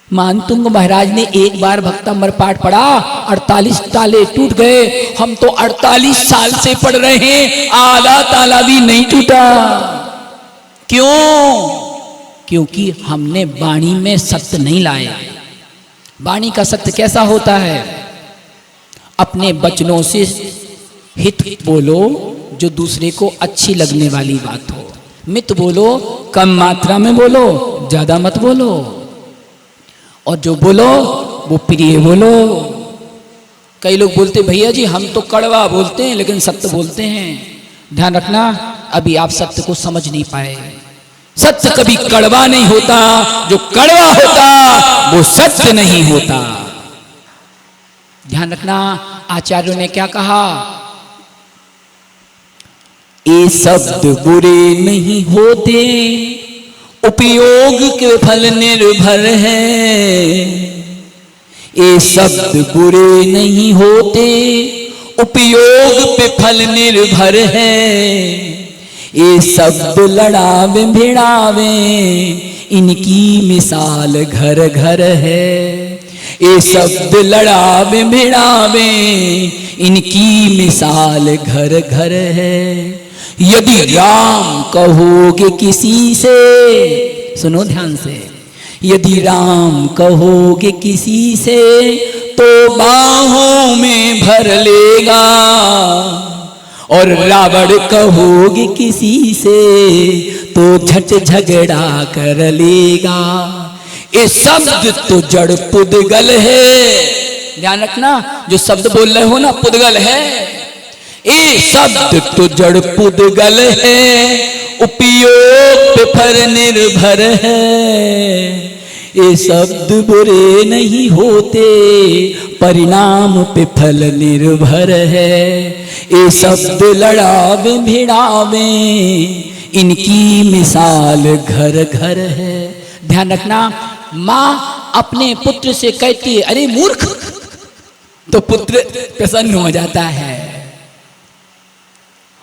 मानतुंग महाराज ने एक बार भक्तामृत पाठ पढ़ा, 48 ताले टूट गए। हम तो 48 साल से पढ़ रहे हैं, आधा ताला भी नहीं टूटा। क्यों? क्योंकि हमने वाणी में सत्य नहीं लाए। वाणी का सत्य कैसा होता है? अपने वचनों से हित बोलो, जो दूसरे को अच्छी लगने वाली बात हो। मित बोलो, कम मात्रा में बोलो, ज्यादा मत बोलो। और जो बोलो वो प्रिय बोलो। कई लोग बोलते भैया जी हम तो कड़वा बोलते हैं लेकिन सत्य बोलते हैं। ध्यान रखना, अभी आप सत्य को समझ नहीं पाए। सत्य कभी कड़वा नहीं होता, जो कड़वा होता वो सत्य नहीं होता। ध्यान रखना, आचार्यों ने क्या कहा? ये शब्द बुरे नहीं होते, उपयोग के फल निर्भर है। ये शब्द बुरे नहीं होते, उपयोग पे फल निर्भर है। ये शब्द लड़ावे भिड़ावे, इनकी मिसाल घर घर है। ये शब्द लड़ावे भिड़ावे, इनकी मिसाल घर घर है। यदि राम कहोगे किसी से, सुनो ध्यान से, यदि राम कहोगे किसी से तो बाहों में भर लेगा, और रावण कहोगे किसी से तो झट झगड़ा कर लेगा। ये शब्द तो जड़ पुद्गल है। ध्यान रखना, जो शब्द बोल रहे हो ना पुद्गल है। ये शब्द तो जड़ पुद्गल है, उपयोग पे फल निर्भर है। ये शब्द बुरे नहीं होते, परिणाम पे फल निर्भर है। ये शब्द लड़ावे भिड़ावे, इनकी मिसाल घर घर है। ध्यान रखना, माँ अपने पुत्र से कहती है अरे मूर्ख, तो पुत्र प्रसन्न हो जाता है।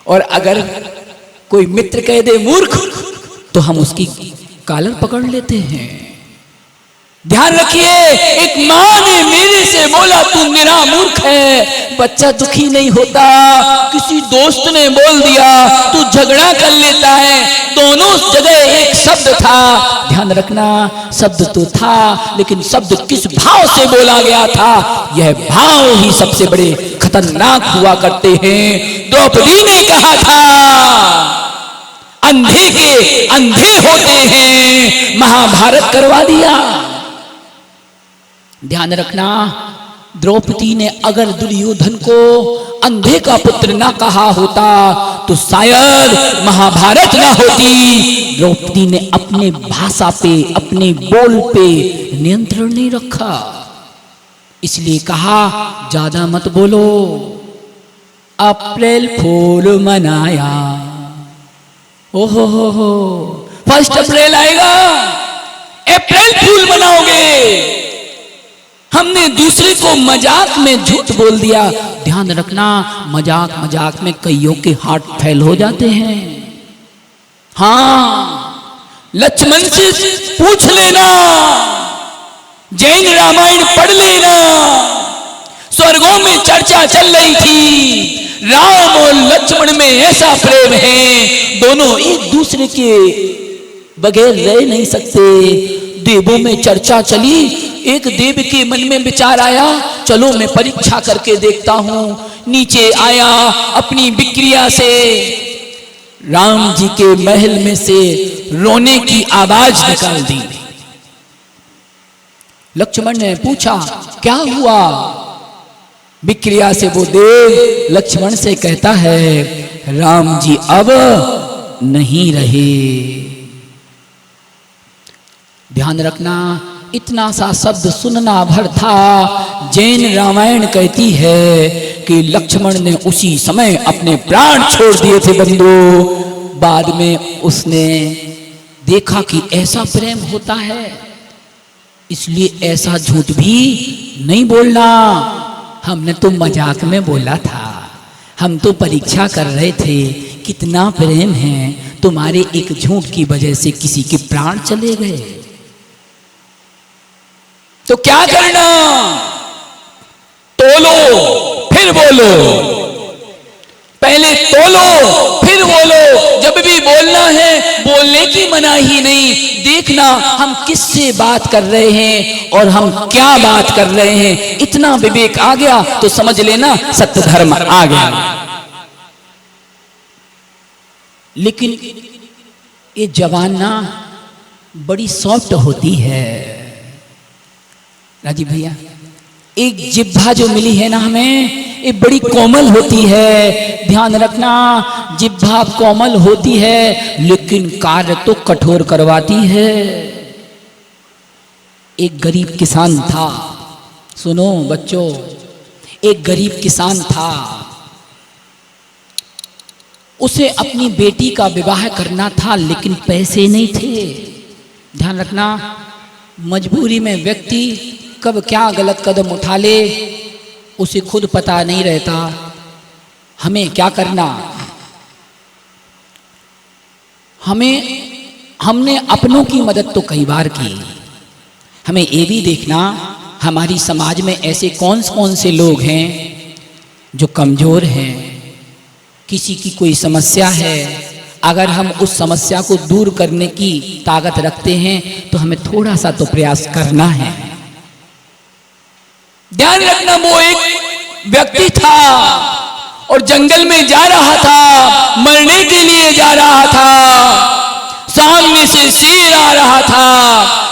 और अगर कोई मित्र कह दे मूर्ख, तो हम उसकी कॉलर पकड़ लेते हैं। ध्यान रखिए, एक माँ ने मेरे से बोला तू मेरा मूर्ख है, बच्चा दुखी नहीं होता। किसी दोस्त ने बोल दिया तू झगड़ा कर लेता है, दोनों जगह एक शब्द था। ध्यान रखना, शब्द तो था लेकिन शब्द किस भाव से बोला गया था, यह भाव ही सबसे बड़े खतरनाक हुआ करते हैं। द्रौपदी ने कहा था अंधे के अंधे होते हैं, महाभारत करवा दिया। ध्यान रखना, द्रौपदी ने अगर दुर्योधन को अंधे का पुत्र ना कहा होता तो शायद महाभारत ना होती। द्रौपदी ने अपने भाषा पे, अपने बोल पे नियंत्रण नहीं रखा, इसलिए कहा ज्यादा मत बोलो। अप्रैल फूल मनाया, ओहो हो 1 अप्रैल आएगा, अप्रैल फूल मनाओगे। हमने दूसरे को मजाक में झूठ बोल दिया। ध्यान रखना, मजाक मजाक में कईयों के हाथ फेल हो जाते हैं। हाँ, लक्ष्मण से पूछ लेना, जैन रामायण पढ़ लेना, स्वर्गों में चर्चा चल रही थी, राम और लक्ष्मण में ऐसा प्रेम है, दोनों एक दूसरे के बगैर रह नहीं सकते। देवों में चर्चा चली, एक देव के मन में विचार आया, चलो मैं परीक्षा करके देखता हूं। नीचे आया, अपनी विक्रिया से राम जी के महल में से रोने की आवाज निकाल दी। लक्ष्मण ने पूछा क्या हुआ? विक्रिया से वो देव लक्ष्मण से कहता है राम जी अब नहीं रहे। ध्यान रखना, इतना सा शब्द सुनना भर था। जैन रामायण कहती है कि लक्ष्मण ने उसी समय अपने प्राण छोड़ दिए थे बंधु। बाद में उसने देखा कि ऐसा प्रेम होता है, इसलिए ऐसा झूठ भी नहीं बोलना। हमने तो मजाक में बोला था, हम तो परीक्षा कर रहे थे कितना प्रेम है, तुम्हारे एक झूठ की वजह से किसी के प्राण चले गए तो क्या करना? तोलो फिर बोलो, पहले तोलो फिर बोलो। जब भी बोलना है बोलने की मनाही नहीं, देखना हम किससे बात कर रहे हैं और हम क्या बात कर रहे हैं। इतना विवेक आ गया तो समझ लेना सत्य धर्म आ गया। लेकिन ये जवान ना बड़ी सॉफ्ट होती है राजीव भैया। एक जिह्वा जो मिली है ना हमें, ये बड़ी कोमल होती है। ध्यान रखना, जिह्वा कोमल होती है लेकिन कार्य तो कठोर करवाती है। एक गरीब किसान था, सुनो बच्चों, एक गरीब किसान था, उसे अपनी बेटी का विवाह करना था लेकिन पैसे नहीं थे। ध्यान रखना, मजबूरी में व्यक्ति कब क्या गलत कदम उठा ले उसे खुद पता नहीं रहता। हमें क्या करना, हमने अपनों की मदद तो कई बार की, हमें ये भी देखना हमारी समाज में ऐसे कौन कौन से लोग हैं जो कमजोर हैं। किसी की कोई समस्या है, अगर हम उस समस्या को दूर करने की ताकत रखते हैं तो हमें थोड़ा सा तो प्रयास करना है। ध्यान रखना, वो एक व्यक्ति था और जंगल में जा रहा था, मरने के लिए जा रहा था। सामने से शेर आ रहा था,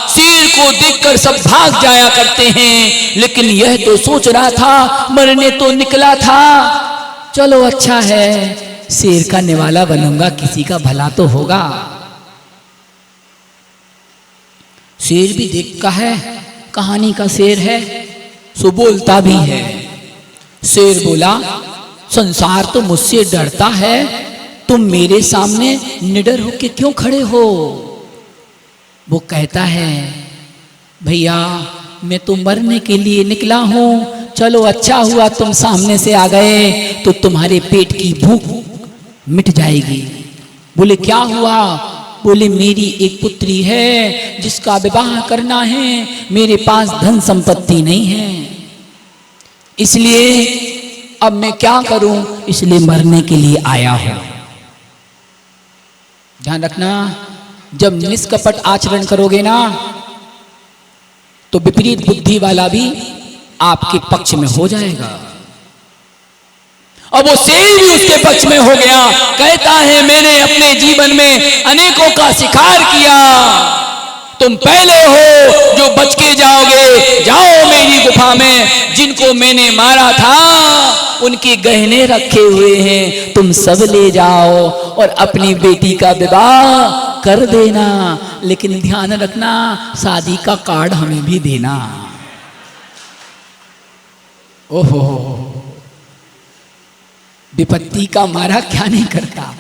शेर को देखकर सब भाग जाया करते हैं, लेकिन यह तो सोच रहा था मरने तो निकला था, चलो अच्छा है शेर का निवाला बनूंगा, किसी का भला तो होगा। शेर भी देखता है, कहानी का शेर है सो बोलता भी है। शेर बोला संसार तो मुझसे डरता है, तुम मेरे सामने निडर होके क्यों खड़े हो? वो कहता है भैया मैं तो मरने के लिए निकला हूं, चलो अच्छा हुआ तुम सामने से आ गए तो तुम्हारे पेट की भूख मिट जाएगी। बोले क्या हुआ? बोले मेरी एक पुत्री है जिसका विवाह करना है, मेरे पास धन संपत्ति नहीं है, इसलिए अब मैं क्या करूं, इसलिए मरने के लिए आया हूं। ध्यान रखना, जब निष्कपट आचरण करोगे ना तो विपरीत बुद्धि वाला भी आपके पक्ष में हो जाएगा। अब वो शेर भी उसके पक्ष में हो गया। कहता है मैंने अपने जीवन में अनेकों का शिकार किया, तुम पहले हो जो बच के जाओगे। जाओ मेरी गुफा में, जिनको मैंने मारा था उनके गहने रखे हुए हैं, तुम सब ले जाओ और अपनी बेटी का विवाह कर देना। लेकिन ध्यान रखना, शादी का कार्ड हमें भी देना। ओहो, विपत्ति का मारा क्या नहीं करता,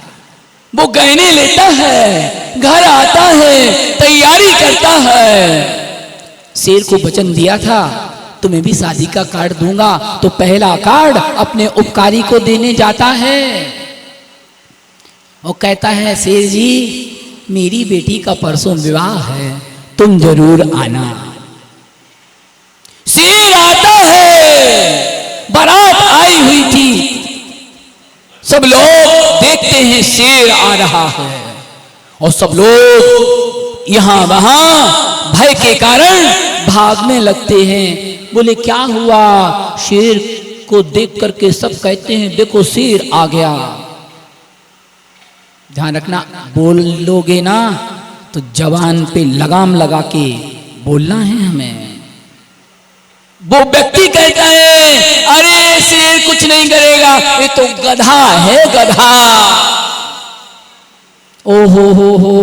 वो गहने लेता है, घर आता है, तैयारी करता है। शेर को वचन दिया था तुम्हें भी शादी का कार्ड दूंगा, तो पहला कार्ड अपने उपकारी को देने जाता है और कहता है शेर जी मेरी बेटी का परसों विवाह है, तुम जरूर आना। शेर आता है, बारात आई हुई थी, सब लोग देखते हैं शेर आ रहा है और सब लोग यहां वहां भय के कारण भागने लगते हैं। बोले क्या हुआ? शेर को देख करके सब कहते हैं देखो शेर आ गया। ध्यान रखना, बोलोगे ना तो जवान पे लगाम लगा के बोलना है हमें। वो व्यक्ति कहता है अरे शेर कुछ नहीं करेगा, ये तो गधा है, गधा। ओहो हो,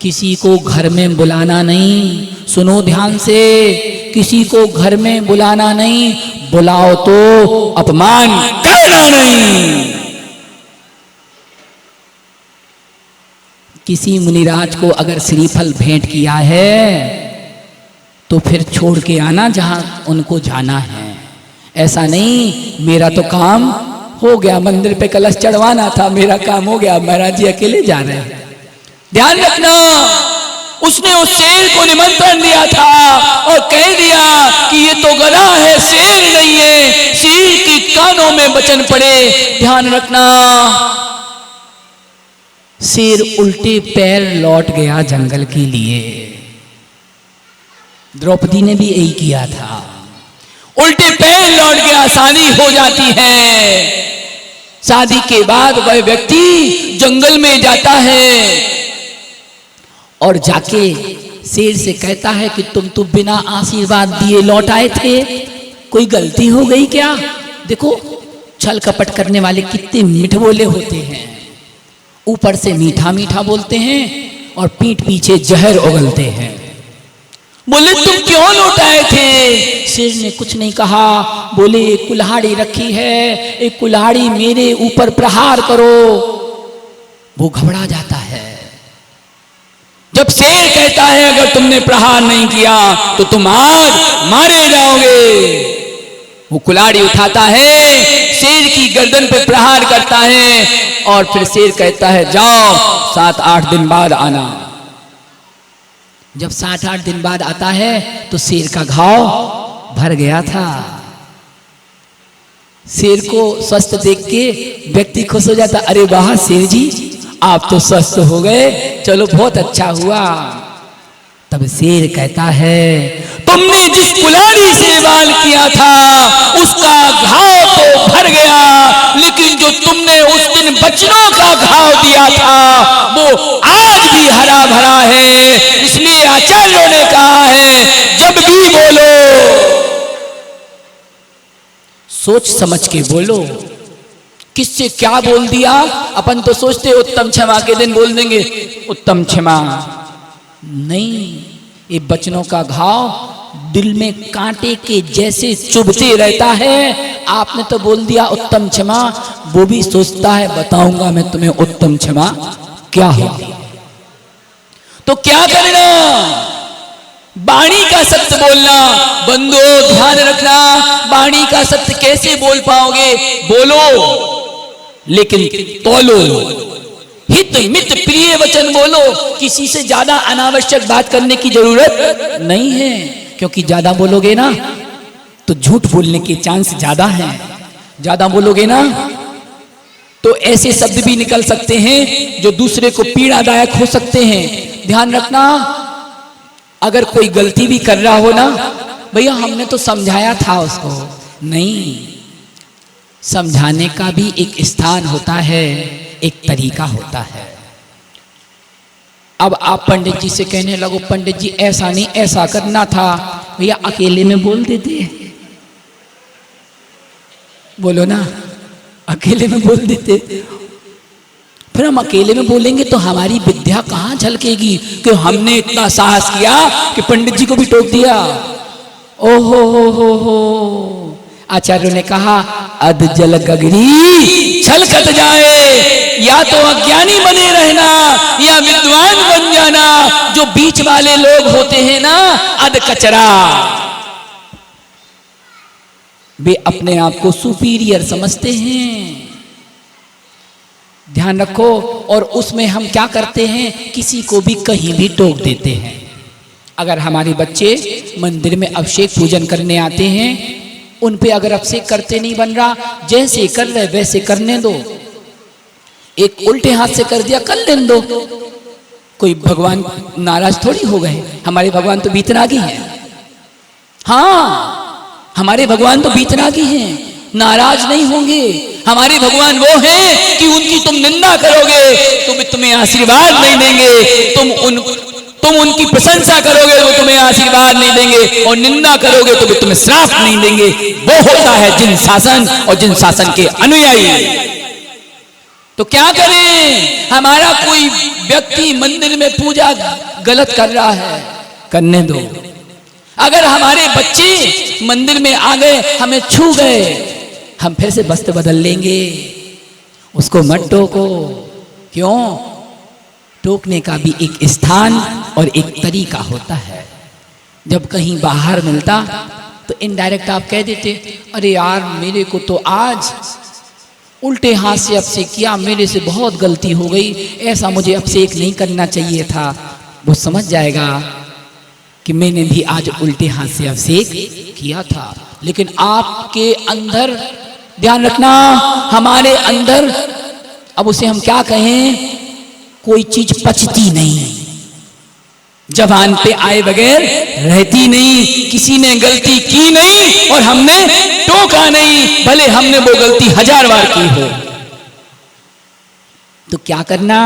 किसी को घर में बुलाना नहीं। सुनो ध्यान से, किसी को घर में बुलाना नहीं, बुलाओ तो अपमान करना नहीं। किसी मुनिराज को अगर श्रीफल भेंट किया है तो फिर छोड़ के आना जहां उनको जाना है। ऐसा नहीं मेरा तो काम हो गया, मंदिर पे कलश चढ़वाना था, मेरा काम हो गया, महाराज जी अकेले जा रहे हैं। ध्यान रखना, उसने उस शेर को निमंत्रण दिया था और कह दिया कि ये तो गधा है, शेर नहीं है। शेर के कानों में वचन पड़े। ध्यान रखना, शेर उल्टे पैर लौट गया जंगल के लिए। द्रौपदी ने भी यही किया था, उल्टे पैर लौट गया। शादी हो जाती है, शादी के बाद वह व्यक्ति जंगल में जाता है और जाके शेर से कहता है कि तुम तो बिना आशीर्वाद दिए लौट आए थे, कोई गलती हो गई क्या? देखो छल कपट करने वाले कितने मीठ बोले होते हैं, ऊपर से मीठा मीठा बोलते हैं और पीठ पीछे जहर उगलते हैं। बोले तुम क्यों लौट आए थे? शेर ने कुछ नहीं कहा। बोले एक कुल्हाड़ी रखी है, एक कुल्हाड़ी मेरे ऊपर प्रहार करो। वो घबरा जाता है। जब शेर कहता है अगर तुमने प्रहार नहीं किया तो तुम आज मारे जाओगे, वो कुल्हाड़ी उठाता है, शेर की गर्दन पे प्रहार करता है और फिर शेर कहता है जाओ 7-8 दिन बाद आना। जब 7-8 दिन बाद आता है तो शेर का घाव भर गया था। शेर को स्वस्थ देख के व्यक्ति खुश हो जाता, अरे वाह शेर जी आप तो स्वस्थ हो गए, चलो बहुत अच्छा हुआ। तब शेर कहता है तुमने जिस कुल्हाड़ी से वार किया था उसका घाव तो भर गया, लेकिन जो तुमने उस दिन बच्चों का घाव दिया था वो आज भी हरा भरा है। इसलिए आचार्यों ने कहा है जब भी बोलो सोच समझ के बोलो। किससे क्या बोल दिया? अपन तो सोचते उत्तम क्षमा के दिन बोल देंगे उत्तम क्षमा, नहीं, ये बचनों का घाव दिल में कांटे के जैसे चुभते रहता है। आपने तो बोल दिया उत्तम क्षमा, वो भी सोचता है बताऊंगा मैं तुम्हें उत्तम क्षमा क्या है। तो क्या करना? वाणी का सत्य बोलना। बंदो ध्यान रखना, वाणी का सत्य कैसे बोल पाओगे? बोलो लेकिन तोलो, हित मित प्रिय वचन बोलो। किसी से ज्यादा अनावश्यक बात करने की जरूरत नहीं है, क्योंकि ज्यादा बोलोगे ना तो झूठ बोलने के चांस ज्यादा हैं। ज्यादा बोलोगे ना तो ऐसे शब्द भी निकल सकते हैं जो दूसरे को पीड़ादायक हो सकते हैं। ध्यान रखना, अगर कोई गलती भी कर रहा हो ना, भैया हमने तो समझाया था उसको, नहीं, समझाने का भी एक स्थान होता है, एक तरीका होता है। अब आप पंडित जी से कहने लगो, पंडित जी ऐसा नहीं ऐसा करना था, भैया अकेले में बोल देते, बोलो ना, अकेले में बोल देते। फिर हम अकेले में बोलेंगे तो हमारी विद्या कहाँ झलकेगी कि हमने इतना साहस किया कि पंडित जी को भी टोक दिया। ओहो हो, आचार्यों ने कहा अध जल गगरी छलकत जाए, या तो अज्ञानी बने रहना या विद्वान बन जाना। जो बीच वाले लोग होते हैं ना, अध कचरा, वे अपने आप को सुपीरियर समझते हैं। ध्यान रखो, और उसमें हम क्या करते हैं, किसी को भी कहीं भी टोक देते हैं। अगर हमारे बच्चे मंदिर में अभिषेक पूजन करने आते हैं, उन पे अगर अभिषेक करते नहीं बन रहा, जैसे कर रहे वैसे करने दो। एक उल्टे हाथ से कर दिया, कर लेने दो, कोई भगवान नाराज थोड़ी हो गए। हमारे भगवान तो बीतरागी हैं। हाँ, हमारे भगवान तो बीतरागी हैं, नाराज नहीं होंगे। हमारे भगवान वो हैं कि उनकी तुम निंदा करोगे तो तुम्हें आशीर्वाद नहीं देंगे, तुम उनकी प्रशंसा करोगे वो तुम्हें आशीर्वाद नहीं देंगे, और निंदा करोगे तो वे तुम्हें श्राप नहीं देंगे। वो होता है जिन शासन और जिन शासन के अनुयायी। तो क्या करें, हमारा कोई व्यक्ति मंदिर में पूजा गलत कर रहा है, करने दो। अगर हमारे बच्चे मंदिर में आ गए, हमें छू गए, हम फिर से वस्त्र बदल लेंगे, उसको मत टोको। क्यों? टोकने का भी एक स्थान और एक तरीका होता है। जब कहीं बाहर मिलता तो इनडायरेक्ट आप कह देते, अरे यार मेरे को तो आज उल्टे हाथ से अभिषेक किया, मेरे से बहुत गलती हो गई, ऐसा मुझे अभिषेक नहीं करना चाहिए था। वो समझ जाएगा कि मैंने भी आज उल्टे हाथ से अभिषेक किया था। लेकिन आपके अंदर, ध्यान रखना, हमारे अंदर, अब उसे हम क्या कहें, कोई चीज पचती नहीं, जबान पे आए बगैर रहती नहीं। किसी ने गलती की नहीं और हमने टोका नहीं, भले हमने वो गलती 1000 बार की हो। तो क्या करना,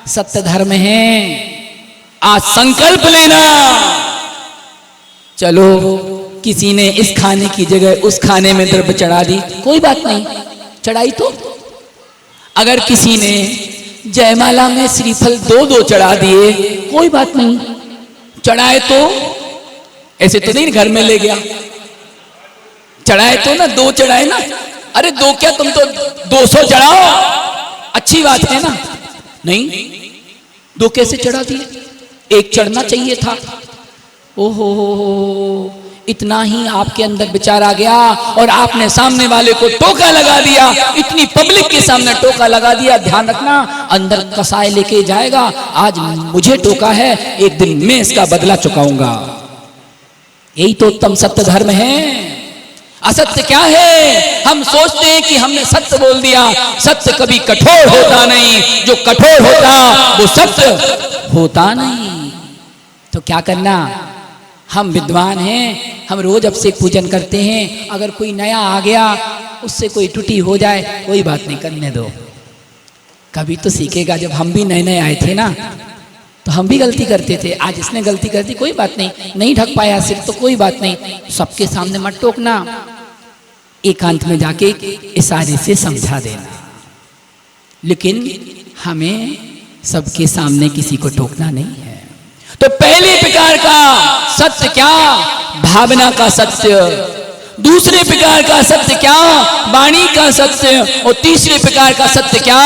सत्य धर्म है, आज संकल्प लेना। चलो, किसी ने इस खाने की जगह उस खाने में द्रव्य चढ़ा दी, कोई बात नहीं, चढ़ाई तो। अगर किसी ने जयमाला में श्रीफल 2-2 चढ़ा दिए, कोई बात नहीं, चढ़ाए तो। ऐसे तो नहीं घर में ले गया, चढ़ाए तो ना, 2 चढ़ाए ना। अरे 2 क्या, तुम तो 200 चढ़ाओ, अच्छी बात है ना। नहीं, 2 कैसे चढ़ा दिए, 1 चढ़ना चाहिए था। ओहो, इतना ही आपके अंदर विचार आ गया और आपने सामने वाले को टोका लगा दिया, इतनी पब्लिक के सामने टोका लगा दिया। ध्यान रखना, अंदर कसाई लेके जाएगा, आज मुझे टोका है, एक दिन मैं इसका बदला चुकाऊंगा। यही तो उत्तम सत्य धर्म है। असत्य क्या है, हम सोचते हैं कि हमने सत्य बोल दिया। सत्य कभी कठोर होता नहीं, जो कठोर होता वो सत्य होता नहीं। तो क्या करना, हम विद्वान हैं, हम रोज अभिषेक पूजन करते हैं। अगर कोई नया आ गया, उससे कोई त्रुटि हो जाए, कोई बात नहीं, करने दो, कभी तो सीखेगा। जब हम भी नए नए आए थे ना, तो हम भी गलती करते थे। आज इसने गलती कर दी, कोई बात नहीं, नहीं ढक पाया सिर्फ, तो कोई बात नहीं, सबके सामने मत टोकना, एकांत में जाके इशारे से समझा देना। लेकिन हमें सबके सामने किसी को टोकना नहीं है। तो पहले प्रकार का सत्य क्या, भावना का सत्य। दूसरे प्रकार का सत्य क्या, वाणी का सत्य। और तीसरे प्रकार का सत्य क्या,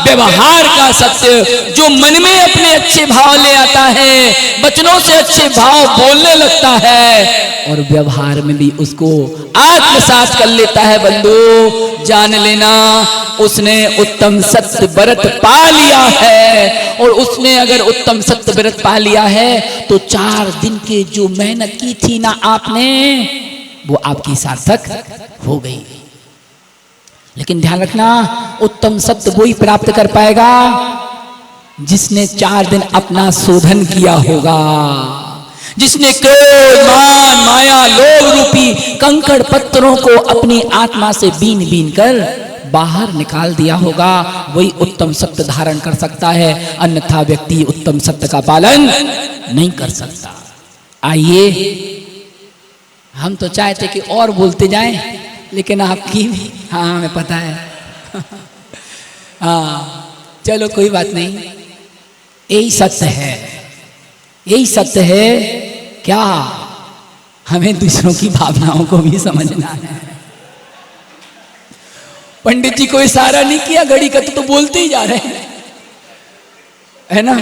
व्यवहार का सत्य। जो मन में अपने अच्छे भाव ले आता है, वचनों से अच्छे भाव बोलने लगता है, और व्यवहार में भी उसको आत्मसात कर लेता है। बंधु जान लेना, उसने उत्तम सत्य व्रत पा लिया है। और उसने अगर उत्तम सत्य व्रत पा लिया है, तो 4 दिन के जो मेहनत की थी ना आपने, वो आपकी सार्थक हो गई। लेकिन ध्यान रखना, उत्तम सत्य वही प्राप्त कर पाएगा जिसने 4 दिन अपना शोधन किया होगा, जिसने क्रोध, मान, माया, लोभ रूपी कंकड़ पत्थरों को अपनी आत्मा से बीन बीन कर बाहर निकाल दिया होगा, वही उत्तम सत्य धारण कर सकता है, अन्यथा व्यक्ति उत्तम सत्य का पालन नहीं कर सकता। आइए, हम तो चाहते कि और बोलते जाएं, लेकिन आपकी भी, हाँ हमें पता है हाँ चलो कोई बात नहीं, यही सत्य है, यही सत्य है। क्या हमें दूसरों की भावनाओं को भी समझना है। पंडित जी को इशारा नहीं किया घड़ी का, तो बोलते ही जा रहे हैं, है ना।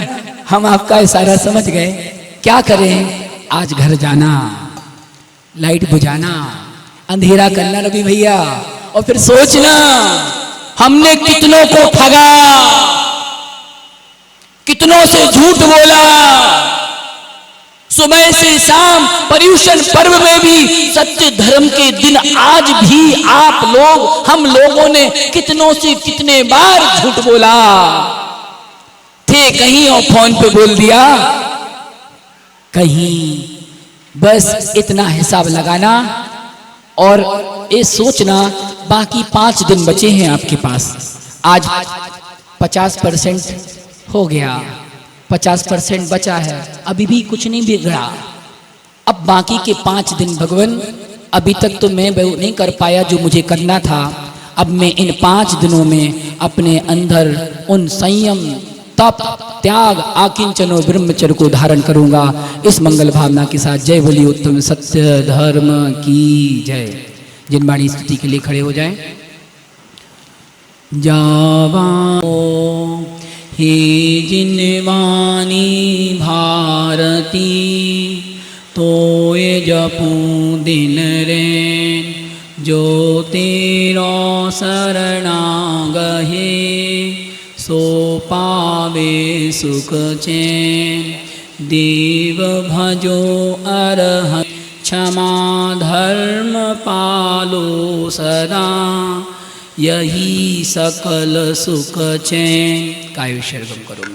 हम आपका इशारा समझ गए। क्या करें, आज घर जाना, लाइट बुझाना, अंधेरा करना रवि भैया, और फिर सोचना हमने कितनों को ठगा, कितनों से झूठ बोला। सुबह से शाम पर्युषण पर्व में भी, सत्य धर्म के दिन आज भी आप लोग, हम लोगों ने कितनों से कितने बार झूठ बोला। थे कहीं और फोन पे बोल दिया कहीं। बस इतना हिसाब लगाना और ये सोचना, बाकी 5 दिन बचे हैं आपके पास। आज 50% हो गया, 50% बचा है, अभी भी कुछ नहीं बिगड़ा। अब बाकी के 5 दिन भगवान, अभी तक तो मैं वो नहीं कर पाया जो मुझे करना था। अब मैं इन 5 दिनों में अपने अंदर उन संयम, तप, त्याग, आकिंचन और ब्रह्मचर्य को धारण करूंगा। इस मंगल भावना के साथ जय बोली उत्तम सत्य धर्म की जय। जिनवाणी स्तुति के लिए खड़े हो जाएं। जावा हे जिनवाणी भारती, तोय जपूं दिन रैन, जो तेरा शरणागहे, सो पावे सुख चैन। देव भजो अरहत, क्षमा धर्म पालो सदा, यही सकल सुख चैन। काय विसर्गम करो।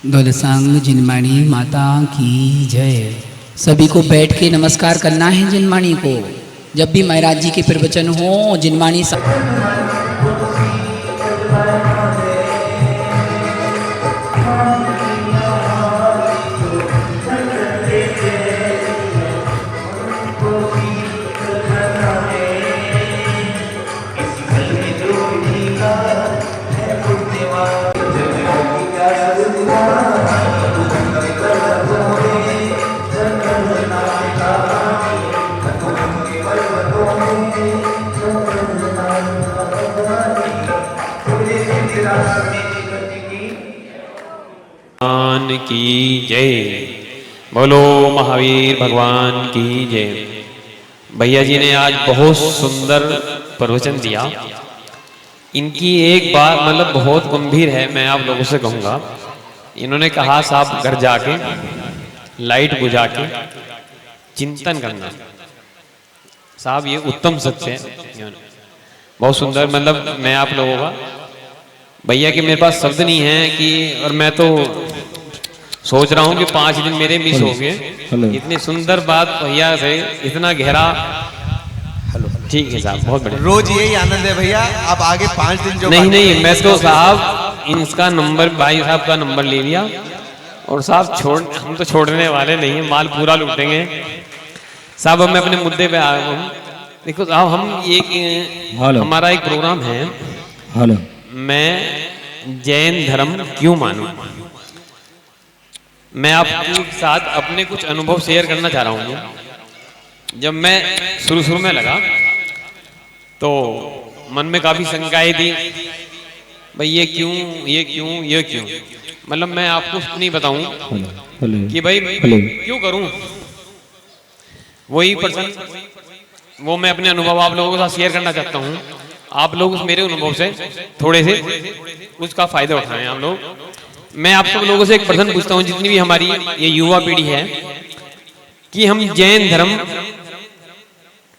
दौलसांग जिनवाणी माता की जय। सभी को बैठ के नमस्कार करना है जिनवाणी को। जब भी महाराज जी के प्रवचन हो, जिनवाणी भगवान की जय। बोलो महावीर भगवान की जय। भैया जी ने आज बहुत सुंदर प्रवचन दिया। इनकी एक बात मतलब बहुत गंभीर है, मैं आप लोगों से कहूँगा। इन्होंने कहा साहब घर जाके लाइट बुझा के चिंतन करना। साहब ये उत्तम सत्य है, बहुत सुंदर। मतलब मैं आप लोगों का भैया कि मेरे पास शब्द नहीं है कि, और मैं तो सोच रहा हूँ कि 5 दिन मेरे मिस हो गए। इतनी सुंदर बात भैया से, इतना गहरा। ठीक है साहब, बहुत बढ़िया। रोज यही आनंद है भैया। अब आगे 5 दिन जो नहीं मैं तो साहब इनका नंबर, भाई साहब का नंबर ले लिया। और साहब हम तो छोड़ने वाले नहीं है, माल पूरा लूटेंगे साहब। अब मैं अपने मुद्दे पे आया हूँ। देखो साहब, हम एक हमारा एक प्रोग्राम है, मैं जैन धर्म क्यों मानूं। मैं आपके साथ अपने कुछ अनुभव शेयर करना चाह रहा हूँ। जब मैं शुरू में लगा तो मन में काफी शंकाएं थी भाई ये क्यों, ये क्यों, ये क्यों, मतलब मैं आपको नहीं बताऊं कि भाई क्यों करूं, वही पर्सन वो मैं अपने अनुभव आप लोगों के साथ शेयर करना चाहता हूं। आप लोग उस मेरे अनुभव से थोड़े से उसका फायदा उठाएं आप लोग। मैं आप सब लोगों से एक प्रश्न पूछता हूं, जितनी भी हमारी ये युवा पीढ़ी है, कि हम जैन धर्म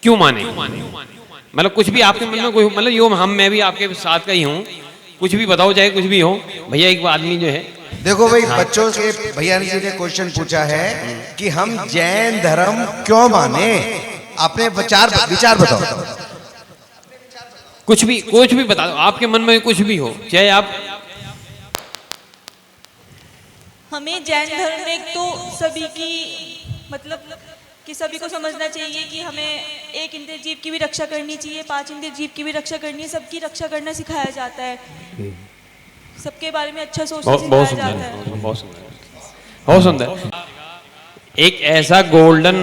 क्यों माने, मतलब कुछ भी आपके मन में कोई, मतलब यो हम मैं भी आपके साथ का ही हूँ, कुछ भी बताओ चाहे कुछ भी हो। भैया एक आदमी जो है, देखो भाई, बच्चों से भैया जी ने क्वेश्चन पूछा है कि हम जैन धर्म क्यों माने, अपने विचार बताओ। कुछ भी बता दो, आपके मन में कुछ भी हो, चाहे आप। हमें जैन धर्म में तो सभी की मतलब कि सभी को समझना चाहिए कि हमें एक इंद्रिय जीव की भी रक्षा करनी चाहिए, 5 इंद्रिय जीव की भी रक्षा करनी है, सबकी रक्षा करना सिखाया जाता है, सबके बारे में अच्छा सोचना सिखाया जाता है। बहुत सुंदर। एक ऐसा गोल्डन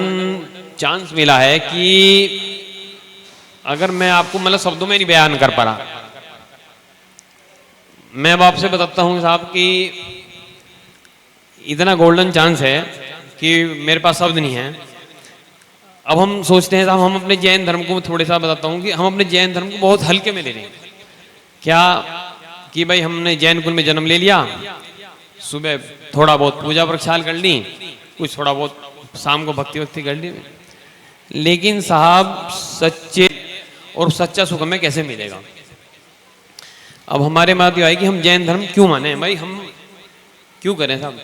चांस मिला है कि अगर मैं आपको मतलब शब्दों में नहीं बयान कर पा रहा, मैं अब आपसे बताता हूँ साहब कि इतना गोल्डन चांस है कि मेरे पास शब्द नहीं है। अब हम सोचते हैं साहब, हम अपने जैन धर्म को थोड़े सा बताता हूँ कि हम अपने जैन धर्म को बहुत हल्के में ले रहे हैं। क्या कि भाई हमने जैन कुल में जन्म ले लिया, सुबह थोड़ा बहुत पूजा प्रक्षाल कर ली, कुछ थोड़ा बहुत शाम को भक्ति वक्ति कर ली, लेकिन साहब सच्चे और सच्चा सुख हमें कैसे मिलेगा। अब हमारे बात यह है कि हम जैन धर्म क्यों माने, भाई हम क्यों करें साहब।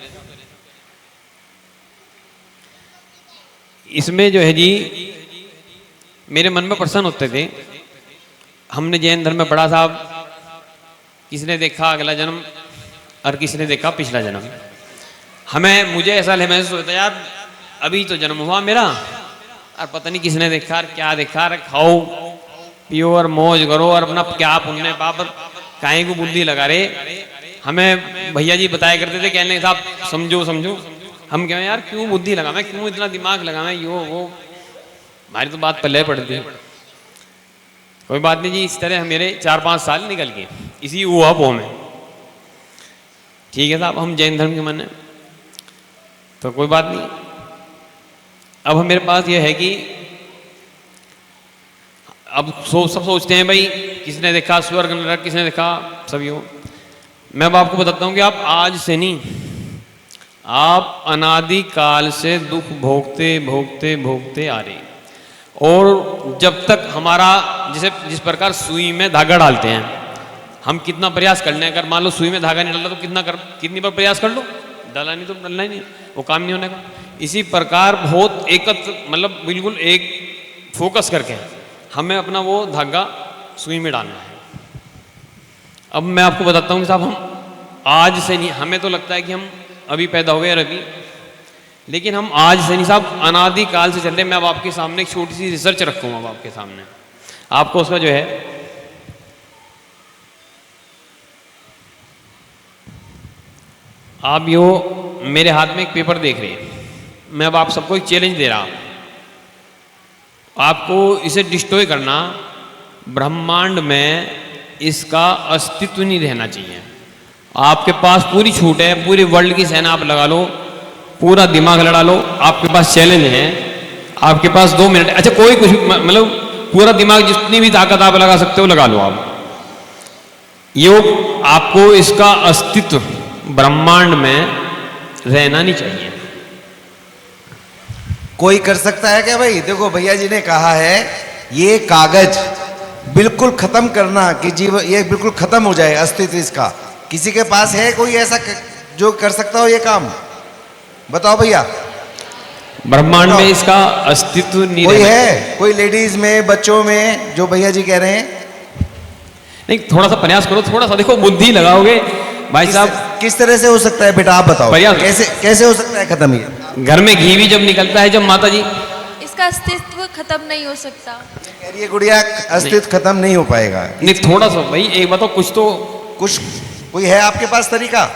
इसमें जो है जी मेरे मन में प्रश्न होते थे, हमने जैन धर्म में पढ़ा साहब, किसने देखा अगला जन्म और किसने देखा पिछला जन्म। मुझे ऐसा महसूस होता है यार अभी तो जन्म हुआ मेरा, और पता नहीं किसने देखा, क्या देखा, खाओ पियो और मौज करो और अपना क्या पुण्य पाप, काहे को बुद्धि लगा रहे। हमें भैया जी बताया करते थे, कहने साहब समझो समझो, हम कहें यार क्यों बुद्धि लगावे, क्यों इतना दिमाग लगावे, यो वो हमारी तो बात पल्ले पड़ती है। कोई बात नहीं जी, इस तरह मेरे 4-5 साल निकल गए इसी हुआ वो में। ठीक है साहब, हम जैन धर्म के माने तो कोई बात नहीं। अब मेरे पास ये है कि अब सब सोचते हैं भाई किसने देखा स्वर्ग नरक, किसने देखा सभी हो। मैं अब आपको बताता हूँ कि आप आज से नहीं, आप अनादि काल से दुख भोगते भोगते भोगते आ रहे, और जब तक हमारा जिस प्रकार सुई में धागा डालते हैं, हम कितना प्रयास कर लें, अगर मान लो सुई में धागा नहीं डाला तो कितनी बार प्रयास कर लो, डाला नहीं तो डलना ही नहीं, वो काम नहीं होने का। इसी प्रकार बहुत एकत्र मतलब बिल्कुल एक फोकस करके हमें अपना वो धागा सुई में डालना है। अब मैं आपको बताता हूँ कि साहब हम आज से नहीं, हमें तो लगता है कि हम अभी पैदा हो गए रवि, लेकिन हम आज से नहीं साहब अनादि काल से चल रहे। मैं अब आपके सामने एक छोटी सी रिसर्च रखूंगा, अब आपके सामने आपको उसका जो है आप यो मेरे हाथ में एक पेपर देख रहे हैं, मैं अब आप सबको एक चैलेंज दे रहा हूं, आपको इसे डिस्ट्रॉय करना, ब्रह्मांड में इसका अस्तित्व नहीं रहना चाहिए। आपके पास पूरी छूट है, पूरी वर्ल्ड की सेना आप लगा लो, पूरा दिमाग लड़ा लो, आपके पास चैलेंज है, आपके पास 2 मिनट, अच्छा कोई कुछ मतलब पूरा दिमाग जितनी भी ताकत आप लगा सकते हो लगा लो आप। योग आपको इसका अस्तित्व ब्रह्मांड में रहना नहीं चाहिए। कोई कर सकता है क्या भाई? देखो भैया जी ने कहा है ये कागज बिल्कुल खत्म करना कि जीवन ये बिल्कुल खत्म हो जाए अस्तित्व इसका। किसी के पास है कोई ऐसा जो कर सकता हो ये काम? बताओ भैया। ब्रह्मांड में इसका अस्तित्व नहीं कोई है? कोई लेडीज में, बच्चों में, जो भैया जी कह रहे हैं? नहीं, थोड़ा सा प्रयास करो, थोड़ा सा देखो, बुद्धि लगाओगे भाई साहब। किस तरह से हो सकता है बेटा, आप बताओ कैसे हो सकता है खत्म? ये घर में घी भी जब निकलता है, जब माता जी, इसका अस्तित्व खत्म नहीं हो सकता। कह रही है गुड़िया अस्तित्व खत्म नहीं हो पाएगा। नहीं, थोड़ा सा भाई एक बताओ, कुछ तो कुछ कोई है आपके पास तरीका?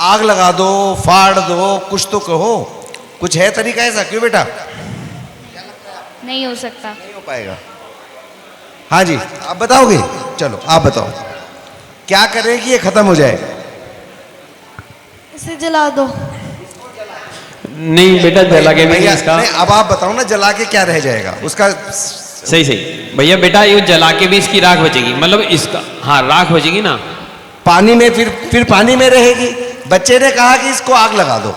आग लगा दो, फाड़ दो, कुछ तो कहो, कुछ है तरीका ऐसा? क्यों बेटा? नहीं हो सकता। नहीं हो पाएगा। हाँ जी, आप बताओगे? चलो आप बताओ क्या करें कि ये खत्म हो जाए? इसे जला दो। नहीं बेटा, जला के भी नहीं भैया इसका। नहीं, अब आप बताओ ना, जला के क्या रह जाएगा उसका? सही सही भैया, बेटा ये जला के भी इसकी राख बचेगी, मतलब इसका, हाँ राख बचेगी ना। पानी में फिर पानी में रहेगी। बच्चे ने कहा कि इसको आग लगा दो,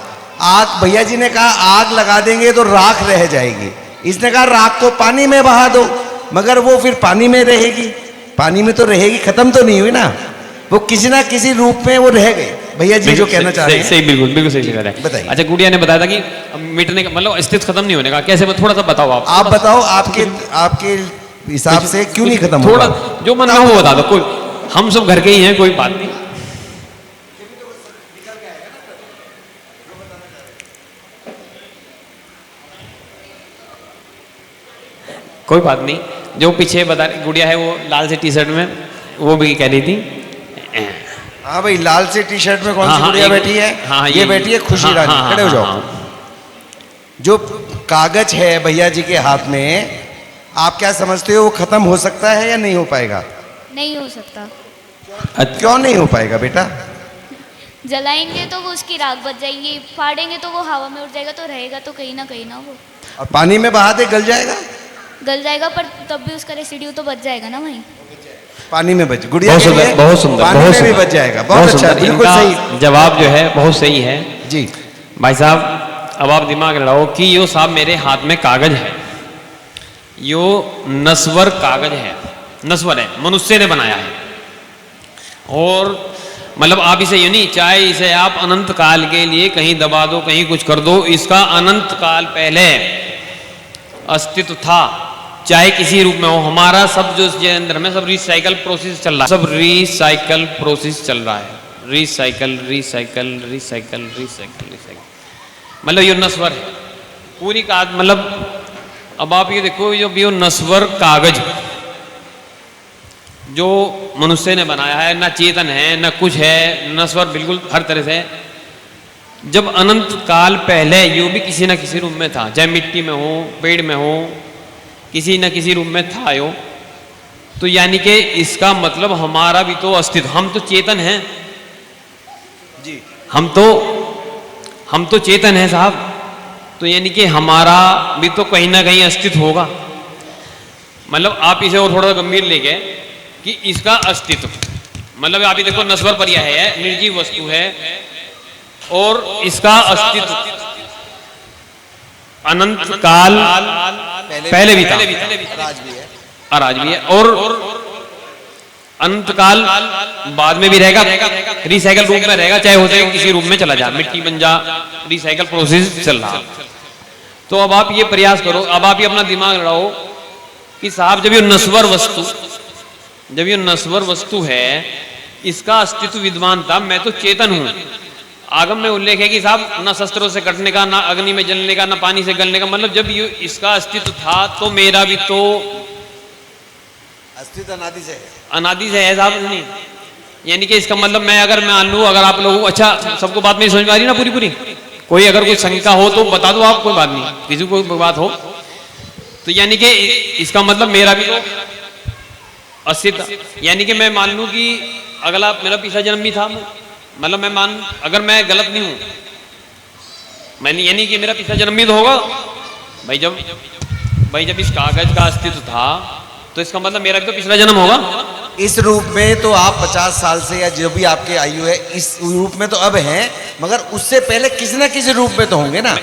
आग, भैया जी ने कहा आग लगा देंगे तो राख रह जाएगी। इसने कहा राख को पानी में बहा दो, मगर वो फिर पानी में रहेगी, पानी में तो रहेगी, खत्म तो नहीं हुई ना, वो किसी ना किसी रूप में वो रह गई। भैया जी जो कहना चाह रहे हैं सही, बिल्कुल बिल्कुल सही कह रहे हैं। बताइए। अच्छा, गुड़िया ने बताया था कि मिटने का मतलब अस्तित्व खत्म नहीं होने का, कैसे? थोड़ा सा बताओ आप बताओ, आपके हिसाब से क्यों नहीं खत्म थोड़ा होगा? जो मन में हो वो बता दो, कोई, हम सब घर के ही हैं, कोई बात नहीं। कोई बात नहीं, जो पीछे बता गुड़िया है वो लाल से टी शर्ट में, वो भी कह रही थी। हाँ भाई, लाल से टी शर्ट में कौन हाँ, सी हाँ, गुड़िया एक- बैठी है? हाँ, ये बैठी है खुशी हाँ, रानी। हाँ, खड़े हो हाँ, जाओ। हाँ। जो कागज है भैया जी के हाथ में, आप क्या समझते हो वो खत्म हो सकता है या नहीं हो पाएगा? नहीं हो सकता। क्यों नहीं हो पाएगा बेटा? जलाएंगे तो वो उसकी राख बच जाएगी, फाड़ेंगे तो वो हवा में उड़ जाएगा, तो रहेगा तो कहीं ना वो और पानी में बहा दे गल जाएगा? गल जाएगा, पर तब भी उसका रेसिड्यू तो बच जाएगा ना भाई। पानी में बच, गुड़िया बहुत के सुंदर, लिए बहुत सुंदर, पानी बहुत में भी सुंदर, बच जाएगा। बहुत अच्छा, सुंदर। बिल्कुल इनका सही जवाब जो है बहुत सही है जी। भाई साहब। अब आप दिमाग लगाओ कि यो साहब मेरे हाथ में कागज है, यो नस्वर कागज है, नस्वर है, मनुष्य ने बनाया है। और मतलब आप इसे यूं नहीं, चाहे इसे आप अनंत काल के लिए कहीं दबा दो, कहीं कुछ कर दो, इसका अनंत काल पहले अस्तित्व था, चाहे किसी रूप में हो। हमारा सब जो इसके अंदर में सब रिसाइकल प्रोसेस चल रहा है, सब रिसाइकल प्रोसेस चल रहा है, recycle recycle recycle recycle recycle, मतलब ये नस्वर है पूरी का, मतलब अब आप ये देखो, जो भी नस्वर कागज जो मनुष्य ने बनाया है, ना चेतन है ना कुछ है, नस्वर बिल्कुल हर तरह से। जब अनंत काल पहले यो भी किसी ना किसी रूप में था, चाहे मिट्टी में हो, पेड़ में हो, किसी न किसी रूप में था यो, तो यानी कि इसका मतलब हमारा भी तो अस्तित्व, हम तो चेतन हैं जी, हम तो चेतन हैं साहब, तो यानी कि हमारा भी तो कहीं ना कहीं अस्तित्व होगा। मतलब आप इसे और थोड़ा सा गंभीर लेके कि इसका अस्तित्व, मतलब आप ये देखो नस्वर पर्याय है, निर्जीव वस्तु है, और इसका अस्तित्व अनंत काल पहले भी था, और आज भी है, और अनंत काल बाद में भी रहेगा, रिसाइकल रूप में रहेगा, चाहे हो जाए किसी रूप में चला जा, मिट्टी बन जा, रिसाइकल प्रोसेस चल रहा। तो अब आप ये प्रयास करो, अब आप ये अपना दिमाग लड़ाओ कि साहब जब ये नश्वर वस्तु है, इसका अस्तित्व विद्वान था, मैं तो चेतन हूं। आगम में उल्लेख है कि साहब ना शस्त्रों से कटने का, ना अग्नि में जलने का, ना पानी से गलने का, मतलब जब ये इसका अस्तित्व था तो मेरा भी तो अस्तित्व अनादि से है साहब, नहीं? यानी कि इसका मतलब मैं अगर मान लूं, अगर आप लोगों, अच्छा सबको बात मेरी समझ में आ रही ना पूरी? कोई अगर कोई शंका हो तो बता दो आप, कोई बात नहीं, किसी को कोई बात हो तो यानी कि इसका मतलब मेरा भी तो अस्तित्व, यानी कि मैं मान लूं कि अगला मेरा पिछला जन्म भी था, मतलब मैं अगर मैं गलत नहीं हूं, मैंने यानी कि मेरा पिछला जन्म भी तो होगा भाई। जब इस कागज का अस्तित्व था तो इसका मतलब मेरा भी तो पिछला जन्म होगा। इस रूप में तो आप 50 साल से या जो भी आपके आयु है, इस रूप में तो अब हैं, मगर उससे पहले किसी ना किसी रूप में तो होंगे ना।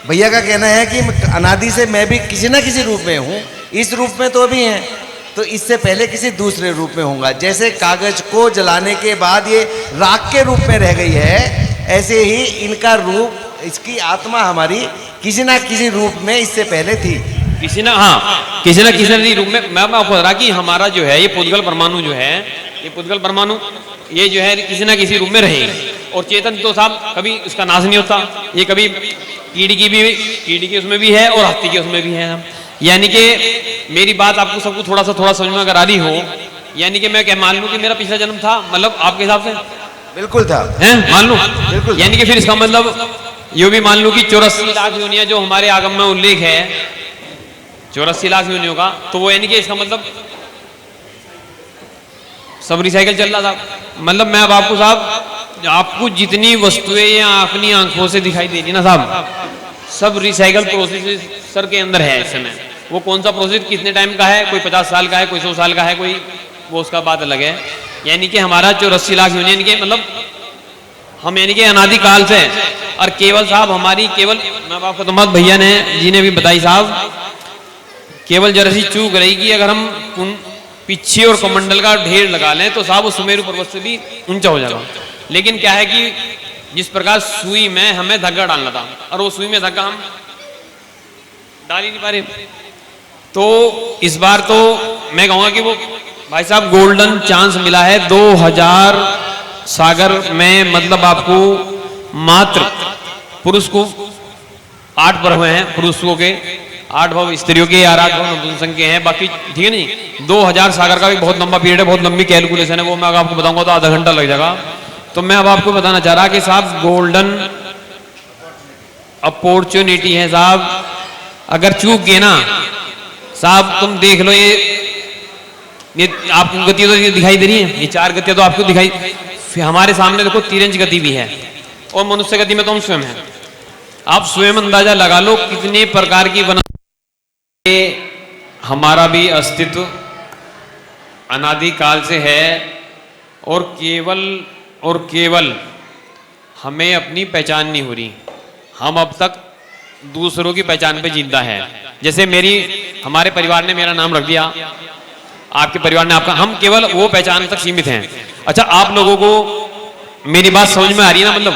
भैया का कहना है कि अनादि से मैं भी किसी ना किसी रूप में हूँ, इस रूप में तो अभी हैं, तो इससे पहले किसी दूसरे रूप में होगा। जैसे कागज को जलाने के बाद ये राख के रूप में रह गई है, ऐसे ही इनका रूप, इसकी आत्मा हमारी किसी ना किसी रूप में इससे पहले थी, किसी ना किसी रूप में। मैं आपको बता रहा कि हमारा जो है ये पुद्गल परमाणु जो है, ये पुद्गल परमाणु ये जो है किसी ना किसी रूप में रहेगी, और चेतन तो साहब कभी उसका नाश नहीं होता। ये कभी कीड़ी की उसमें भी है और हाथी के उसमें भी है। यानी कि मेरी बात आपको सबको थोड़ा समझ में अगर आ रही हो, यानी कि मैं क्या मान लूं कि मेरा पिछला जन्म था, मतलब आपके हिसाब से बिल्कुल था, हैं, मान लूं बिल्कुल। यानी कि फिर इसका मतलब ये भी मान लूं कि 84 लाख योनियां जो हमारे आगम में उल्लेख है, 84 लाख योनियों का, तो वो यानी कि इसका मतलब सब रिसाइकल चल रहा था। मतलब मैं अब आपको साहब, आपको जितनी वस्तुएं या अपनी आंखों से दिखाई दे रही ना साहब, सब रिसाइकल प्रोसेसर के अंदर है इस समय। वो कौन सा प्रोसेस कितने टाइम का है, कोई 50 साल का है, कोई 100 साल का है, कोई वो उसका बात अलग है। यानी कि हमारा 84 लाख यूनियन के मतलब हम यानी कि अनादिकाल से, और केवल साहब हमारी केवल, मैं आपको तो मत भैया ने जी ने भी बताई साहब, केवल जरा सी चूक रहेगी अगर हम पिछे और कमंडल का ढेर लगा लें तो साहब वो सुमेरु पर्वत से भी ऊंचा हो जाएगा। लेकिन क्या है कि जिस प्रकार सुई में हमें धागा डालना था और वो सुई में धागा हम डाल ही नहीं पा रहे, तो इस बार तो मैं कहूँगा कि वो भाई साहब गोल्डन चांस मिला है 2000 सागर में। मतलब आपको मात्र पुरुष को 8 भव हैं, पुरुषों के 8 भव, स्त्रियों के 8 भव नपुंसक के हैं, बाकी ठीक है नहीं। 2000 सागर का भी बहुत लंबा पीरियड है, बहुत लंबी कैलकुलेशन है, वो मैं आपको बताऊंगा तो आधा घंटा लग जाएगा। तो मैं अब आपको बताना चाह रहा कि साहब गोल्डन अपॉर्चुनिटी है साहब। अगर चूक गए ना साहब, तुम देख लो, ये आपको गति तो ये दिखाई दे रही है, ये 4 गतियां तो आपको दिखाई, फिर हमारे सामने देखो तिरंज गति भी है और मनुष्य गति में तो हम स्वयं है। आप स्वयं अंदाजा लगा लो कितने प्रकार की बना, हमारा भी अस्तित्व अनादिकाल से है और केवल हमें अपनी पहचान नहीं हो रही। हम अब तक दूसरों की पहचान पे जिंदा है। जैसे हमारे परिवार ने मेरा नाम रख दिया, आपके परिवार ने आपका, हम केवल वो पहचान तक सीमित हैं। अच्छा, आप लोगों को मेरी बात समझ में आ रही है ना? मतलब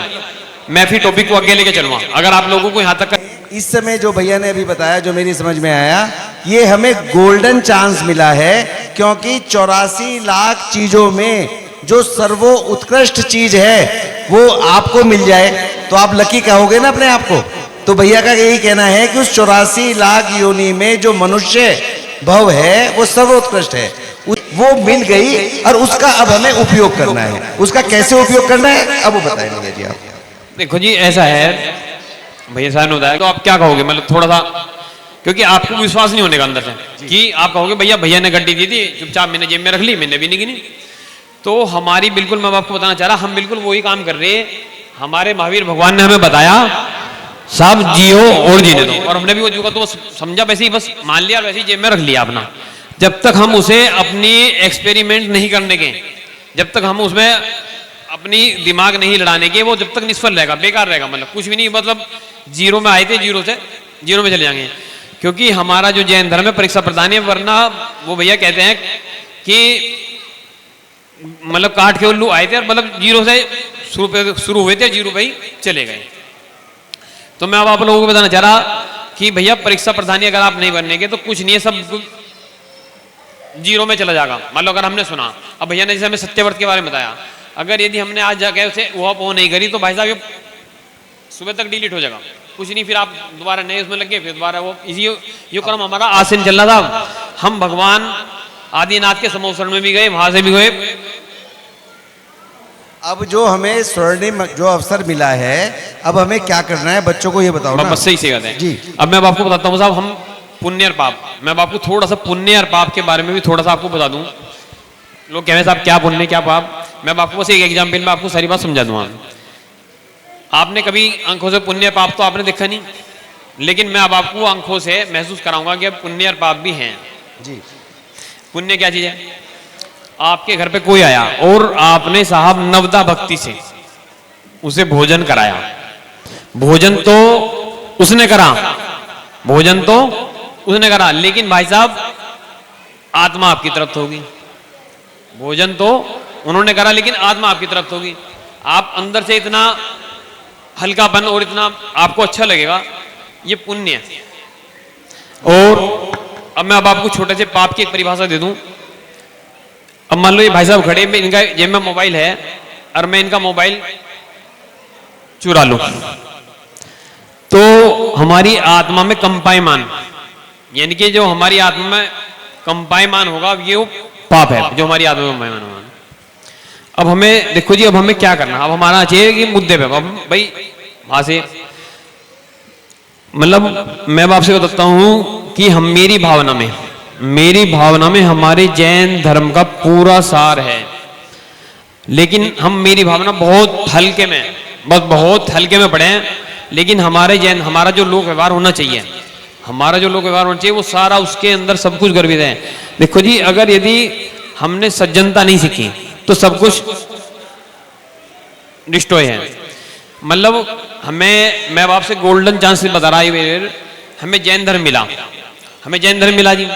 मैं फिर टॉपिक को आगे लेके चलूंगा। अगर आप लोगों को यहाँ तक इस समय जो भैया ने अभी बताया, जो मेरी समझ में आया, ये हमें गोल्डन चांस मिला है, क्योंकि 84 लाख चीजों में जो सर्वो उत्कृष्ट चीज है वो आपको मिल जाए तो आप लकी कहोगे ना अपने आप को। तो भैया का यही कहना है कि उस 84 लाख योनि में जो मनुष्य भव है वो सर्वोत्कृष्ट है, वो मिल गई और उसका अब हमें उपयोग करना है। उसका कैसे उपयोग करना है अब वो बताएंगे जी आप। देखो जी, ऐसा है भैया साहब ने बताया, तो आप क्या कहोगे? मतलब थोड़ा सा, क्योंकि आपको विश्वास नहीं होने का अंदर से कि आप कहोगे भैया ने गड्डी दी थी, चुपचाप मैंने जेब में रख ली, मैंने भी नहीं गिनी। तो हमारी बिल्कुल, मैं आपको बताना चाह रहा, हम बिल्कुल वही काम कर रहे हैं। हमारे महावीर भगवान ने हमें बताया साहब जियो और जीने दो, और हमने भी वो जो तो समझा वैसे ही, बस मान लिया, वैसे ही जेब में रख लिया अपना। जब तक हम उसे अपनी एक्सपेरिमेंट नहीं करने के, जब तक हम उसमें अपनी दिमाग नहीं लड़ाने के, वो जब तक निष्फल रहेगा, बेकार रहेगा, मतलब कुछ भी नहीं, मतलब जीरो में आए थे, जीरो से जीरो में चले जाएंगे। क्योंकि हमारा जो जैन धर्म है परीक्षा प्रधान है, वरना वो भैया कहते हैं कि मतलब काट के उल्लू आए थे और मतलब जीरो से शुरू हुए थे, जीरो पे ही चले गए। तो मैं अब आप लोगों को बताना चाह रहा कि भैया परीक्षा प्रधानी अगर आप नहीं बनने तो कुछ नहीं है, सब जीरो में चला जाएगा। मान लो अगर हमने सुना, अब भैया ने जैसे हमें सत्यव्रत के बारे में बताया, अगर यदि हमने आज जाके उसे वो नहीं करी तो भाई साहब ये सुबह तक डिलीट हो जाएगा, कुछ नहीं, फिर आप दोबारा नए उसमें लग गए, फिर दोबारा वो इसी यो क्रम हमारा आज से चल रहा था। हम भगवान आदिनाथ के समोसरण में भी गए, वहां से भी गए। अब जो हमें स्वर्णिम जो अवसर मिला है, अब हमें क्या करना है बच्चों को ये बताओ ना। बस सही से कहते हैं जी। अब मैं आपको बताता हूँ साहब, हम पुण्य और पाप, मैं आपको थोड़ा सा पुण्य और पाप के बारे में भी थोड़ा सा आपको बता दूं। लोग कह रहे हैं साहब क्या पुण्य क्या पाप, मैं आपको बस एक एग्जाम्पल में आपको सारी बात समझा दूंगा। आपने कभी आंखों से पुण्य पाप तो आपने देखा नहीं, लेकिन मैं अब आपको आंखों से महसूस कराऊंगा कि अब पुण्य और पाप भी हैं जी। पुण्य क्या चीज है? आपके घर पे कोई आया और आपने साहब नवदा भक्ति से उसे भोजन कराया, भोजन तो उसने करा, भोजन तो उसने करा, लेकिन भाई साहब आत्मा आपकी तरफ होगी। भोजन तो उन्होंने करा लेकिन आत्मा आपकी तरफ होगी। आप अंदर से इतना हल्कापन और इतना आपको अच्छा लगेगा, ये पुण्य है। और अब मैं अब आपको छोटे से पाप की एक परिभाषा दे दूं। अब मान लो ये भाई साहब खड़े, इनका जेब में मोबाइल है और मैं इनका मोबाइल चुरा लूं, तो हमारी आत्मा में कंपायमान, यानी कि जो हमारी आत्मा में कंपायमान होगा ये वो पाप है, जो हमारी आत्मा में कंपायमान होगा। अब हमें देखो जी, अब हमें क्या करना, अब हमारा चाहिए कि मुद्दे पे, अब भाई वहां से मतलब मैं आपसे बताता हूं कि हम मेरी भावना में हमारे जैन धर्म का पूरा सार है, लेकिन हम मेरी भावना बहुत हल्के में, बस बहुत हल्के में पड़े हैं। लेकिन हमारा जो लोक व्यवहार होना चाहिए, हमारा जो लोक व्यवहार होना चाहिए वो सारा उसके अंदर सब कुछ गर्भित है। देखो जी, अगर यदि हमने सज्जनता नहीं सीखी तो सब कुछ डिस्ट्रॉय है। मतलब मैं अब आपसे गोल्डन चांस बता रहा हूँ, हमें जैन धर्म मिला जी,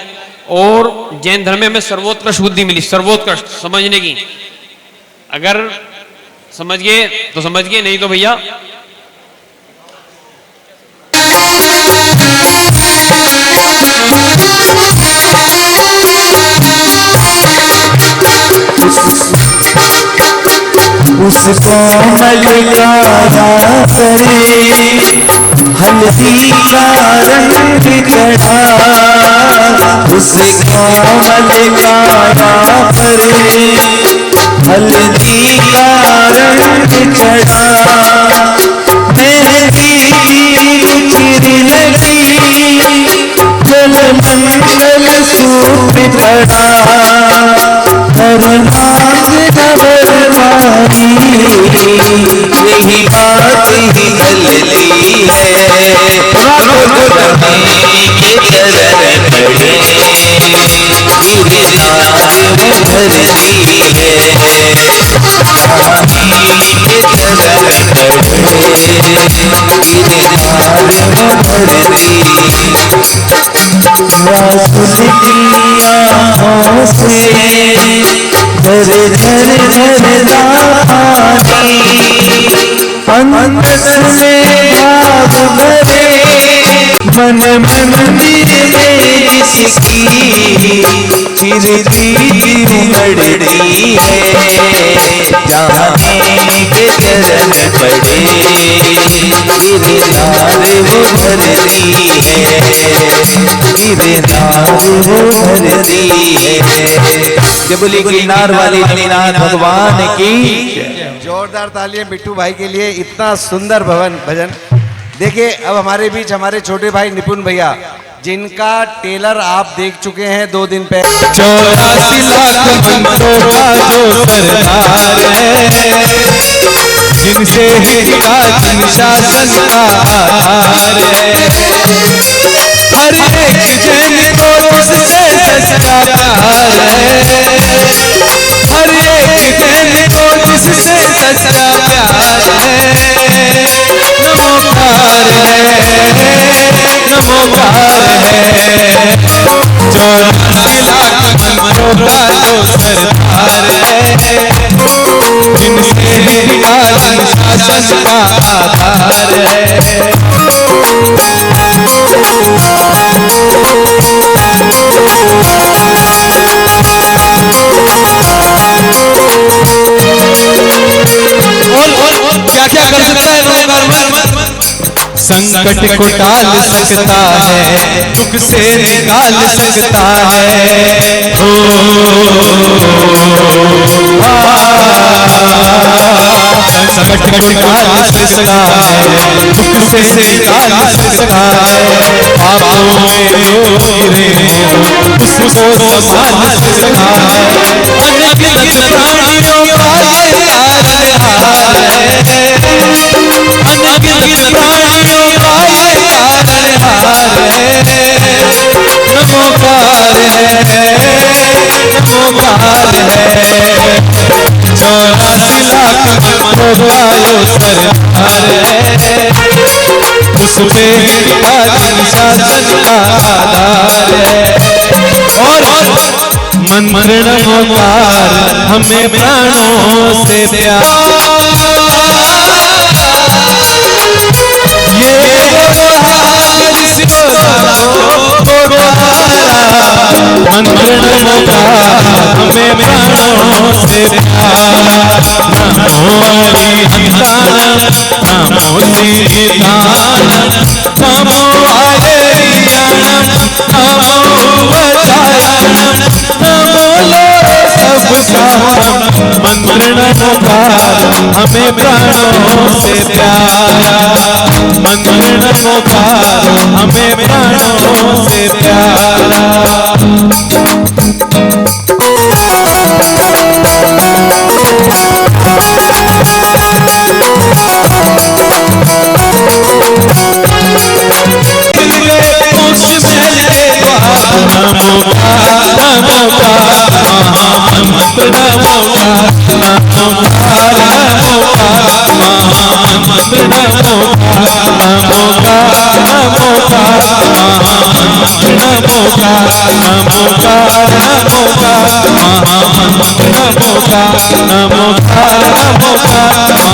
और जैन धर्म में हमें सर्वोत्कृष्ट बुद्धि मिली, सर्वोत्कृष्ट समझने की। अगर समझ गए तो समझ गए, नहीं तो भैया उस कोमल काया करे हल्दी का रंग चढ़ा, उस कोमल काया करे हल्दी का रंग चढ़ा, मेहंदी चिर लगी जल मंगल सूत्र चढ़ा, हर नाम नवरवानी यही बात ही चलती है। के चरण पड़े मेरे नाम वो भरती है, के चरण पड़े मेरे नाम वो भरती आँखों से झर झर अंतस में भाव भरे मन मंदिर में जिसकी चिरती उमड़ती है, जाने के चरण पड़े मेरे नाम वो भरती है, मेरे नाम वो भरती है। जब बोली गिरनार वाली नीनाथ भगवान की। जोरदार तालियां बिट्टू भाई के लिए, इतना सुंदर भजन। देखिए अब हमारे बीच हमारे छोटे भाई निपुण भैया, जिनका टेलर आप देख चुके हैं 2 दिन पहले। 84 लाख मंत्रों का जो सरदार है, जिनसे हिंदा जिन शासन का आधार है, हर एक जन को जिससे सच्चा प्यार है, हर एक जन को जिससे सच्चा प्यार है, नमोकार है, नमोकार है। 84 लाख मंत्रों का जो सरदार है, जिनसे हिंदा जिन शासन का आधार है, क्या क्या कर सकता है? संकट को टाल सकता है, दुख से निकाल सकता है, संकट को टाल सकता है, दुख से निकाल सकता है, पापों में जो गिरे उसको संभाल सकता है, अनगिनत प्राणियों का ये तारनहार है, अनगिनत प्राणियों का ये तारनहार है, नमोकार है, नमोकार है। 84 लाख मंत्रों का जो सरदार है, उसपे हिंदा शासन का आधार है, और मंत्र नमोकार हमें प्राणों से प्यार, ये जिसको मंत्र नमोकार हमें प्राणों से प्यार, नमो हरिहंतान नमो सीतानंद नमो आर्यानंद नमो वचानंद नमो सबका मंत्र नमोकार हमें प्राणों से प्यारा, मंत्र नमोकार हमें प्राणों से प्यारा। का नमो का नमो का महामंत्र नमो का नमो का नमो का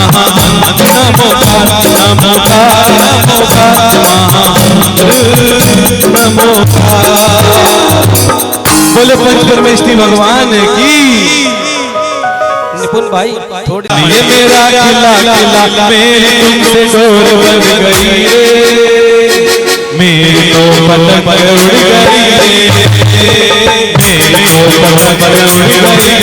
महामंत्र नमो का नमो का नमो का महामंत्र नमो का। बोले पंचपरमेष्ठी भगवान की। निपुण भाई थोड़ी ये मेरा किला किला मेरी तुमसे डोर बन गई रे, मेरी तो पतंग उड़ गई रे, मेरी तो पतंग उड़ गई रे।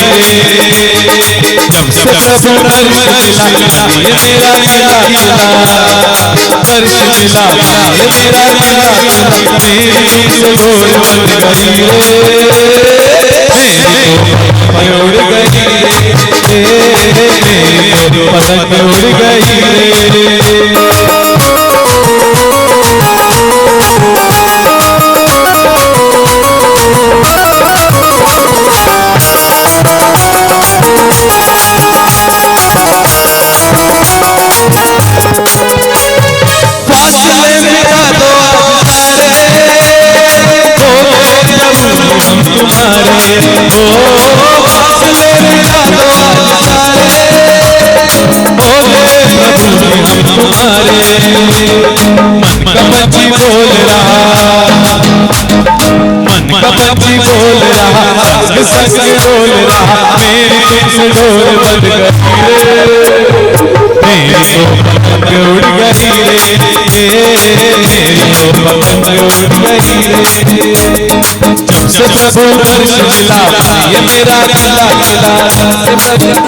जब से प्रभु अर्श मिला ये मेरा किला किला, अर्श मिला ये मेरा किला किला, मेरी तुमसे डोर बन गई रे, मेरी तो पतंग उड़ गई रे, मेरी पतंग उड़ गई रे। फासले मिटा दो हम तुम्हारे, फासले मिटा दो हम तुम्हारे। मन का पंछी बोल रहा, मन का पंछी बोल रहा, संग संग बोल रहा, मेरी तुमसे डोर बंध गई रे, मेरी तो पतंग उड़ गई रे, मेरी तो पतंग उड़ गई रे। जब से प्रभु अर्श मिला ये मेरा किला किला,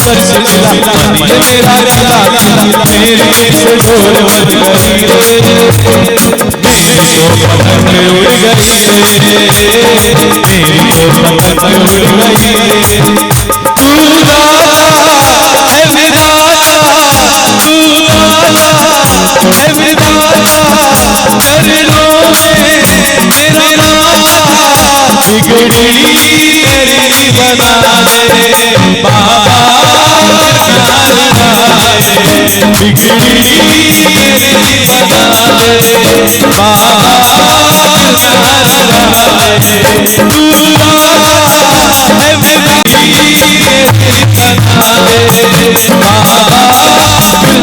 अर्श मिला ये मेरा किला किला, मेरी तुमसे डोर बंध गई रे, मेरी तो पतंग उड़ गई रे, मेरी तो पतंग उड़ गई रे। तू लाला है विधाता, तू लाला है विधाता, चरणों में मेरा नाता, बिगड़ी मेरी बना दे बाबा बिगड़ी मेरी बना दे बाबा, तू लाला है बिगड़ी मेरी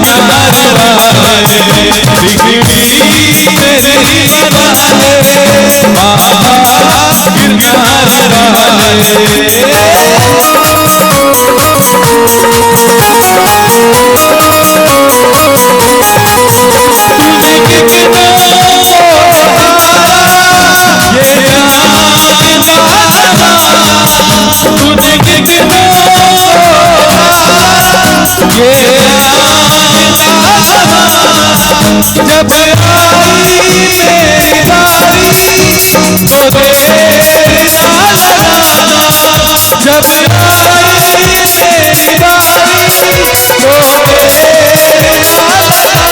बना दे बाबा, बिगड़ी मेरी बना दे बाबा, जब आई मेरी बारी तो देना लगाना, जब आई मेरी बारी तो देना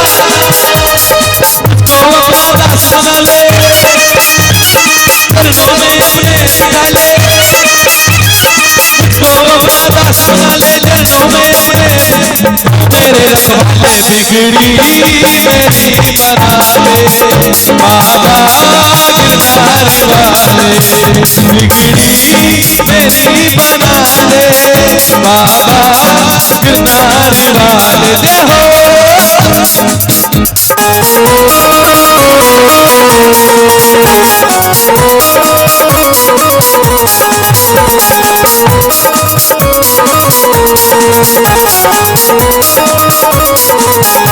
लगाना, तो अपना सुन ले चरणों में अपने डाले, तो अपना सुन ले चरणों में अपने, मेरे रखवाले बिगड़ी मेरी बना दे बाबा, गिरधार वाले बिगड़ी मेरी बना दे बाबा, गिरधार वाले।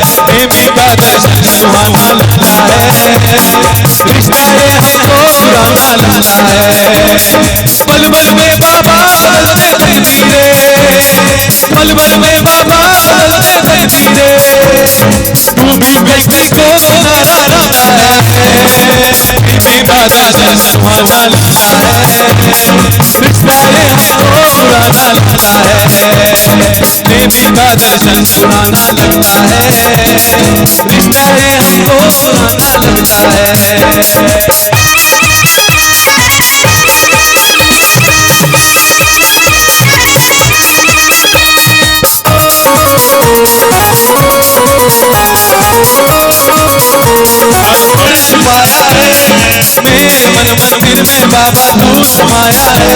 जय प्रेमी का दर्शन सुहाना लगता है, रिश्ता ये हमको पुराना लगता है। पल भर में बाबा बदलते थे धीरे, पल भर में बाबा बदलते थे धीरे, तू भी गई को नारा रहता है। प्रेमी का दर्शन सुहाना लगता है, रिश्ता ये हमको पुराना लगता है। प्रेमी का दर्शन सुहाना लगता है, रिश्ता ये हमको पुराना लगता है। में बाबा तू समाया है,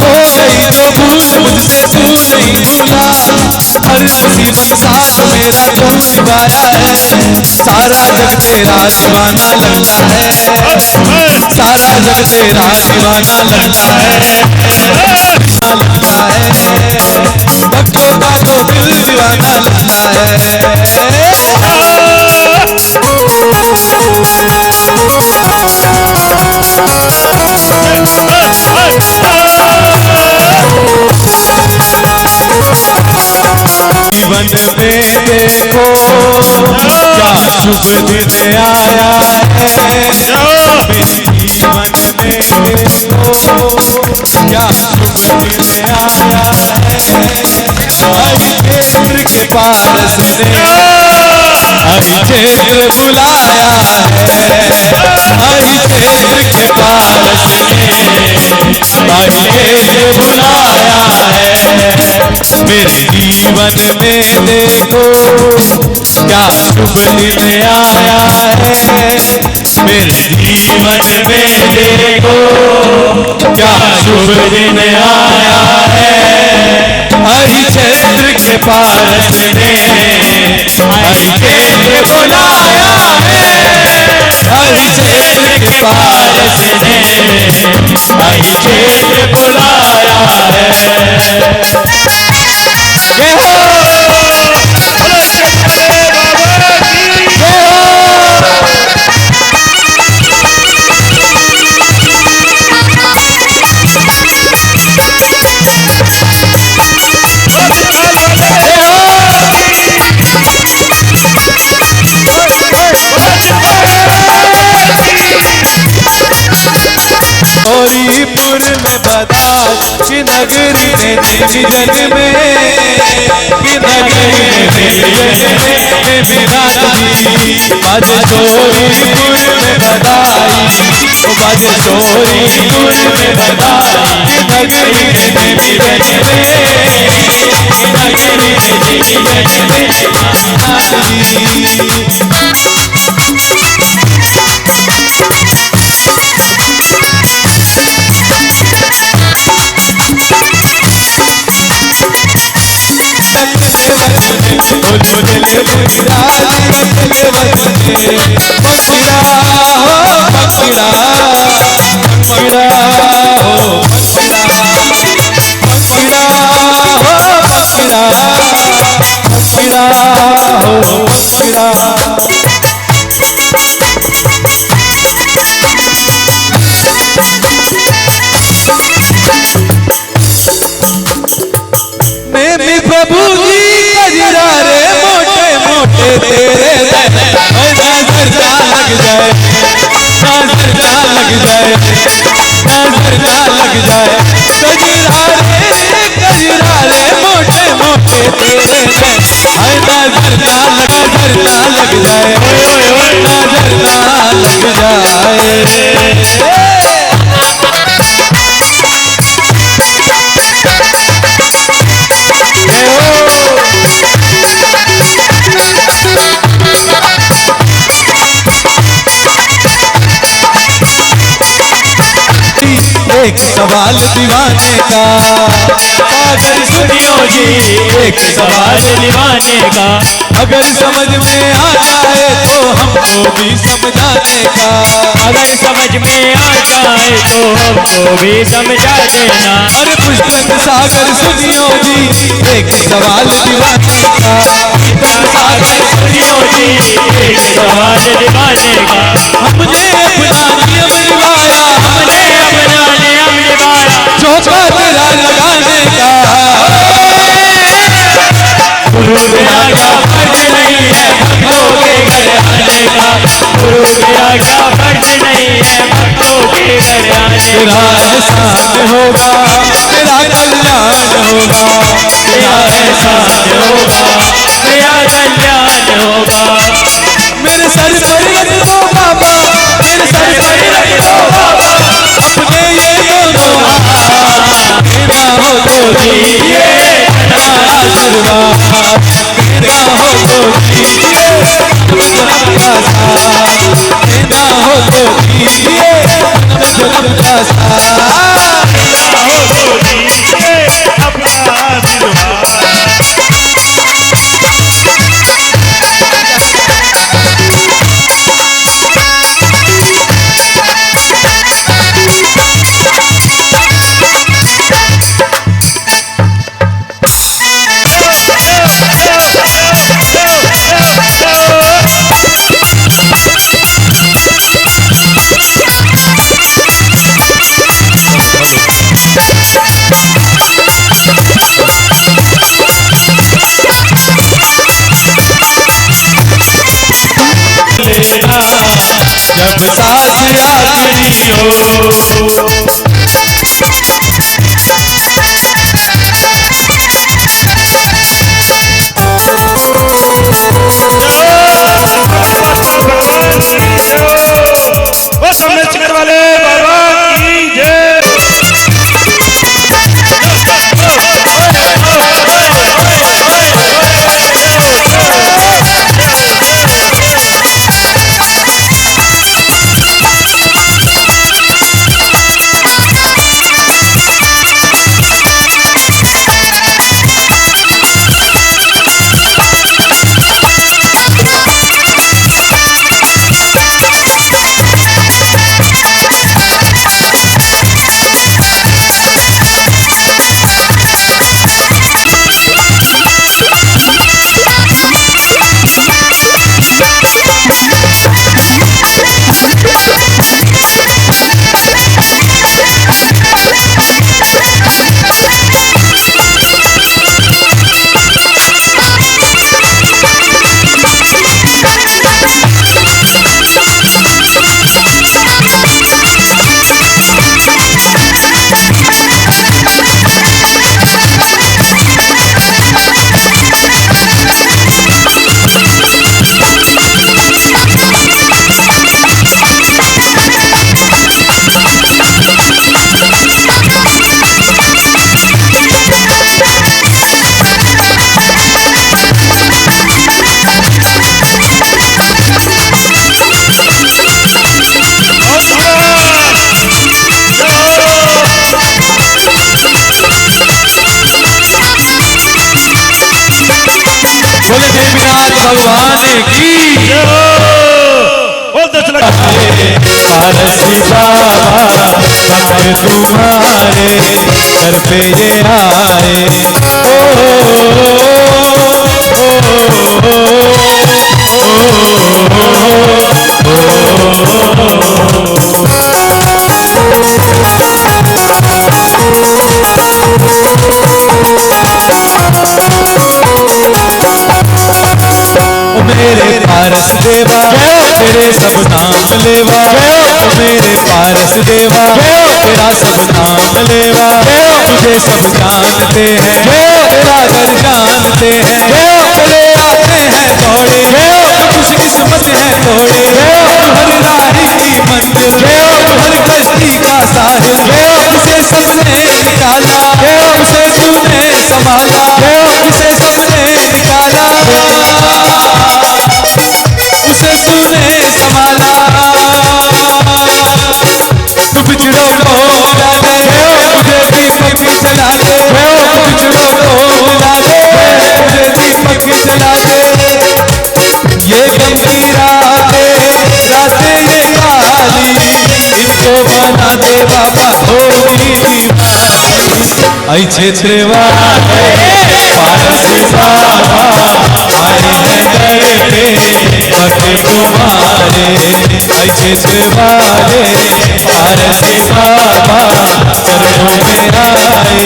हो गई जो भूल मुझसे तू नहीं भूला, हर मुसीबत साथ मेरा तू निभाया है, सारा जग तेरा दीवाना लगता है, सारा जग तेरा दीवाना लगता है, लगता है, भक्तों का तो दिल दीवाना लगता है। जीवन में देखो क्या शुभ दिन आया है, मेरे जीवन में देखो क्या शुभ दिन आया है, हरि क्षेत्र के पारस ने हरि क्षेत्र बुलाया है, हरि क्षेत्र के पारस ने हरि क्षेत्र बुलाया है, मेरे जीवन में देखो क्या शुभ दिन आया है, मेरे जीवन में देखो क्या शुभ दिन आया है, हरि क्षेत्र के पारस ने हरि क्षेत्र बुलाया है, हरि क्षेत्र के पारस ने हरि क्षेत्र बुलाया है। जय हो गौरीपुर में बदाज की नगरी में निर्जन में, की नगरी में निर्जन में विराट जी बाजे गौरीपुर में बधाई, बाजे गौरीपुर में बधाई, की नगरी में निर्जन में, की नगरी में निर्जन में विराट मेरे प्रभु जी कजरा रे मोटे मोटे तेरे नजर ना लग जाए, नजर ना लग जाए, नजर ना लग जाए, कजरा रे मोटे मोटे तेरे नजर ना लग जाए, नजर ना लग जाए। एक सवाल दीवाने का, अगर सुनियो जी एक सवाल दीवाने का, अगर समझ में आ जाए तो हमको भी समझाने का, अगर समझ में आ जाए तो हमको भी समझा देना। अरे पुष्पक सागर सुनियो जी एक सवाल दीवाने का, सागर सुनियो जी एक सवाल दीवाने का, हमने अपना नियम निभाया, हमने अपना नियम निभाया, चौका तेरा लगाने का, गुरु बिना का फर्ज नहीं है भक्तों के घर आने का, गुरु बिना का फर्ज नहीं है भक्तों के घर आने का। तेरा एहसान होगा तेरा कल्याण होगा, तेरा एहसान होगा तेरा कल्याण होगा, मेरे सर पर रख दो बाबा, मेरे सर पर रख दो बाबा, अपने ये दोनों हाथ, मेरा हो तो दीजिए हमारा आशीर्वाद, मेरा हो तो दीजिए जन्म का साथ, मेरा हो तो दीजिए जन्म का लेना जब सांस आखिरी हो। शिखर वाले बाबा की जय। बोले देवनाथ भगवान की पारसी बाबा भक्त तुम्हारे दर पे ये आए मेरे पारस देवा तेरे सब नाम लेवा मेरे पारस देवा तेरा सब नाम लेवा तुझे सब जानते हैं तेरा घर जानते हैं चले आते हैं दौड़े खुशकिस्मत है थोड़े हर राही की मंजिल हर कश्ती का साहिल जिसे सबने निकाला उसे तूने संभाला जिसे सबने निकाला उसे तूने संभाला। तू बिछड़ों को मिला दे मुझे दीपक जला दे बिछड़ों को मिला दे मुझे दीपक जला दे ये गम की रातें ये काली इनको बना दे बाबा होगी दीवानी आई क्षेत्र वाले पारसी बाबा आए हैं दर पे भक्त तुम्हारे आई क्षेत्र वाले पारसी बाबा चरणों में आए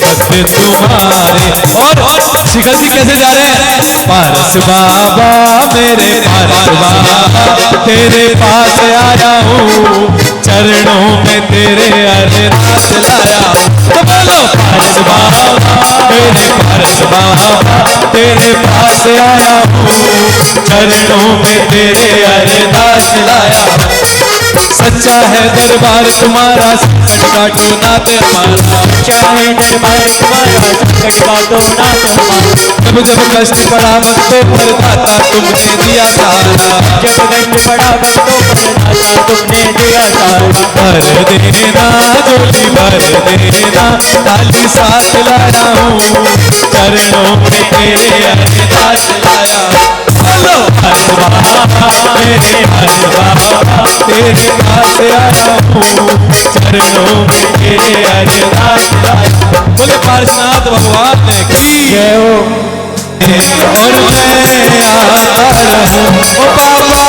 भक्त तुम्हारे। और शिखर जी कैसे जा रहे हैं? पारस बाबा मेरे पारस बाबा तेरे पास आया हूँ चरणों में तेरे अरदास लाया तो बोलो पारस बाबा मेरे पारस बाबा तेरे पास आया हूँ चरणों में तेरे अरदास लाया। सच्चा है दरबार तुम्हारा संकट काटो नाथ हमारा सच्चा है दरबार तुम्हारा संकट काटो नाथ हमारा जब जब कष्ट पड़ा भक्तों पर दाता तुमने दिया सहारा जब कष्ट पड़ा भक्तों पर दाता तुमने दिया सहारा भर देना झोली भर देना थाली साथ लाया हूँ चरणों में तेरे अरदास लाया बोलो हर बाबा मेरे हर बाबा तेरे पास आया हूँ चरणों में तेरे अरदास लाया। बोले पारसनाथ भगवान की जय हो। और मैं आता रहूं ओ बाबा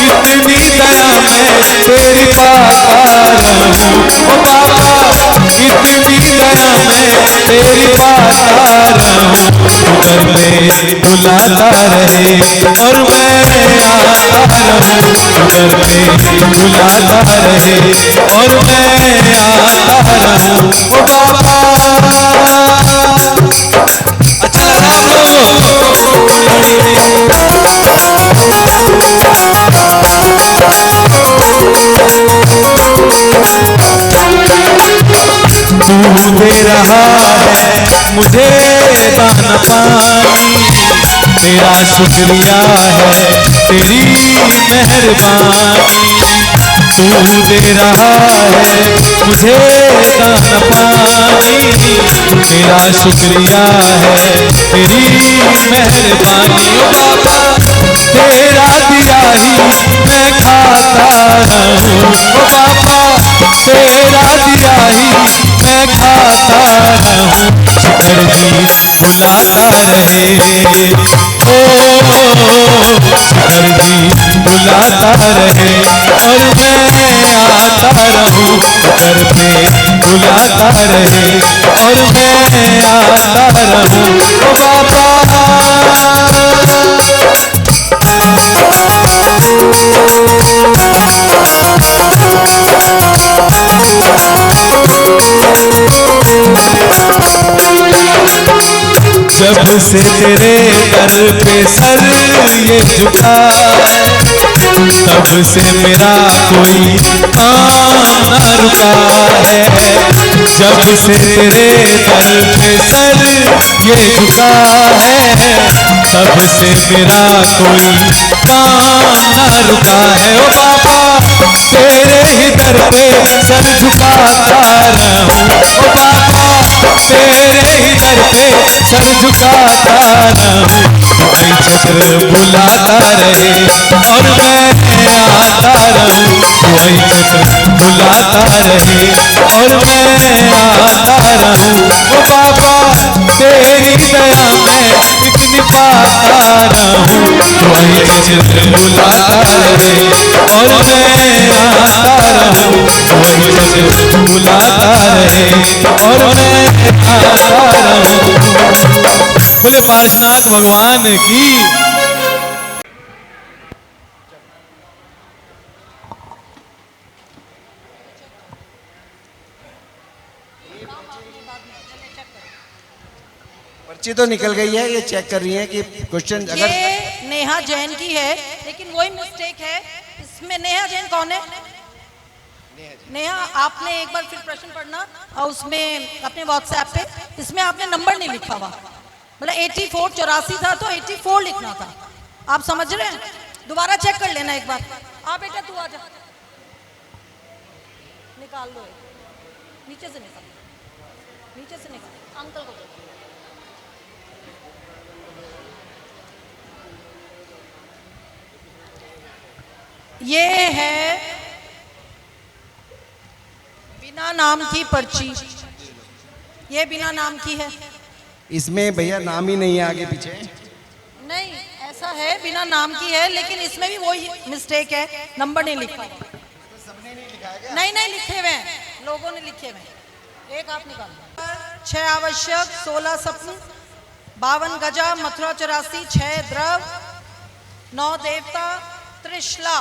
इतनी दया में तेरी पाता रहूं ओ बाबा इतनी दया में तेरी पाता रहूं घर में बुलाता रहे और मैं आता दर पे बुलाता रहे और मैं आता रहूं ओ बाबा। अच्छा लगा आप तू दे रहा है मुझे दाना पानी, तेरा शुक्रिया है तेरी मेहरबानी। तू दे रहा है मुझे दाना पानी, तेरा शुक्रिया है तेरी मेहरबानी। ओ बाबा तेरा दिया ही मैं खाता रहूं ओ बाबा, तेरा दिया ही मैं खाता रहूं। शिखर जी बुलाता रहे ओ शिखर जी बुलाता रहे और मैं आता रहूं। शिखर पे बुलाता रहे और मैं आता रहूं ओ बाबा। जब से तेरे दर पे सर ये झुका है, तब से मेरा कोई काम ना रुका है। जब से तेरे दर पे सर ये झुका है, तब से मेरा कोई काम ना रुका है ओ बाबा। तेरे ही दर पे सर झुकाता रहूं ओ बाबा, तेरे ही दर पे सर झुकाता रहूं। वही चक्र बुलाता रहे और मैं आता रहूं। वही चक्र बुलाता रहे और मैं आता रहूं ओ बाबा। तेरी दया में टिक पाता रहूं। वही चक्र बुलाता रहे और मैं आता रहूं। वही चक्र बुलाता रहे और मैं आता रहूं। बोले पार्शनाथ भगवान की। पर्ची तो निकल गई है, ये चेक कर रही है कि क्वेश्चन अगर ये नेहा जैन की है, लेकिन वही मिस्टेक है इसमें। नेहा जैन कौन है? नेहा, आपने एक बार फिर प्रश्न पढ़ना और उसमें अपने व्हाट्सएप पे, इसमें आपने नंबर नहीं लिखा हुआ। मतलब 84 84 था तो 84 लिखना था। आप समझ रहे हैं? दोबारा चेक कर लेना एक बार। आ बेटा तू आ जा, निकाल दो, नीचे से निकाल, नीचे से निकाल, अंकल को दो। ये है बिना नाम की पर्ची, ये बिना नाम की है। इसमें भैया नाम ही नहीं है आगे पीछे। नहीं, ऐसा है बिना नाम की है, लेकिन इसमें भी वही मिस्टेक है, नंबर नहीं लिखा। नहीं नहीं लिखे हुए हैं, लोगों ने लिखे हुए। एक आप निकालो। 6 आवश्यक, 16 सपन, 52 गजा, मथुरा 84, 6 द्रव, 9 देवता, त्रिशला,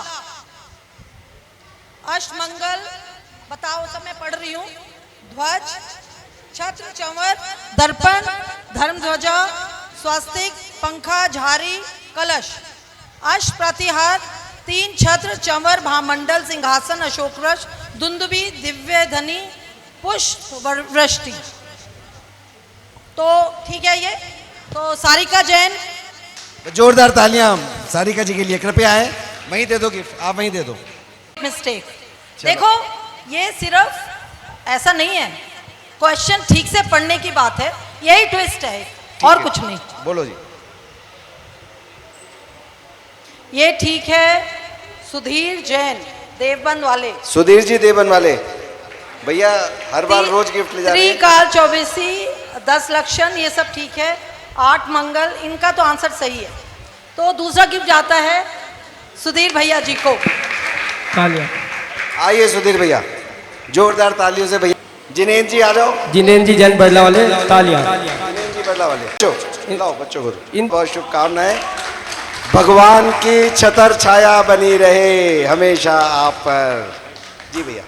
अष्टमंगल, बताओ सब मैं पढ़ रही हूँ। ध्वज, छत्र, चंवर, दर्पण, धर्मध्वजा, स्वस्तिक, पंखा, झारी, कलश, अष्ट प्रतिहार, 3 छत्र, चंवर, महामंडल, सिंहासन, अशोक वृक्ष, दुंदुबी, दिव्य धनी, पुष्प, वृष्टि। तो ठीक है ये। तो सारिका जैन, जोरदार तालियां सारिका जी के लिए कृपया है। वहीं दे दो गिफ्ट, आप वहीं दे दो। मिस्टेक। देखो ये सिर्फ ऐसा नहीं है, क्वेश्चन ठीक से पढ़ने की बात है, यही ट्विस्ट है और कुछ नहीं। बोलो जी। ये ठीक है। सुधीर जैन, देवबंद वाले। सुधीर जी देवन वाले भैया हर बार रोज गिफ्ट ले जा रहे हैं। त्रिकाल चौबीसी, 10 लक्षण, ये सब ठीक है। 8 मंगल, इनका तो आंसर सही है। तो दूसरा गिफ्ट जाता है सुधीर भैया जी को। आइए सुधीर भैया, जोरदार तालियों से भैया। जिनेन्द्र जी आ जाओ। जिनेन्द्र जी जैन बड़ला वाले, तालियां। जिनेन्द्र जी बड़ला वाले, लाओ बच्चों को इन बहुत शुभकामनाएं। भगवान की छतर छाया बनी रहे हमेशा आप पर। जी भैया।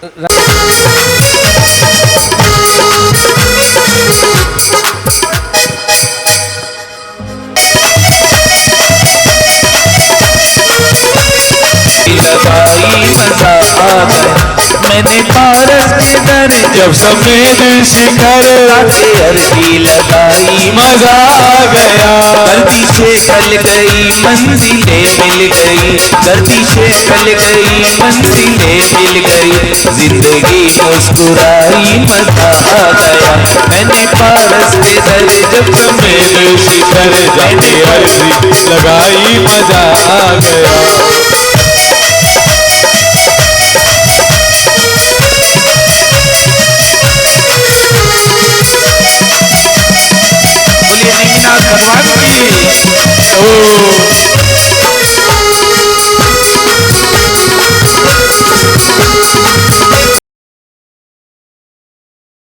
लगाई मजा आ गया मैंने पारस के दर जब सफेद शिखर अर्जी लगाई मजा आ गया। गलती से कल गई मंजिलें मिल गई, गलती से कल गई मंजिलें मिल गई, जिंदगी मुस्कुराई मजा आ गया मैंने पारस के दर जब सफेद शिखर जब अर्जी लगाई मजा आ गया।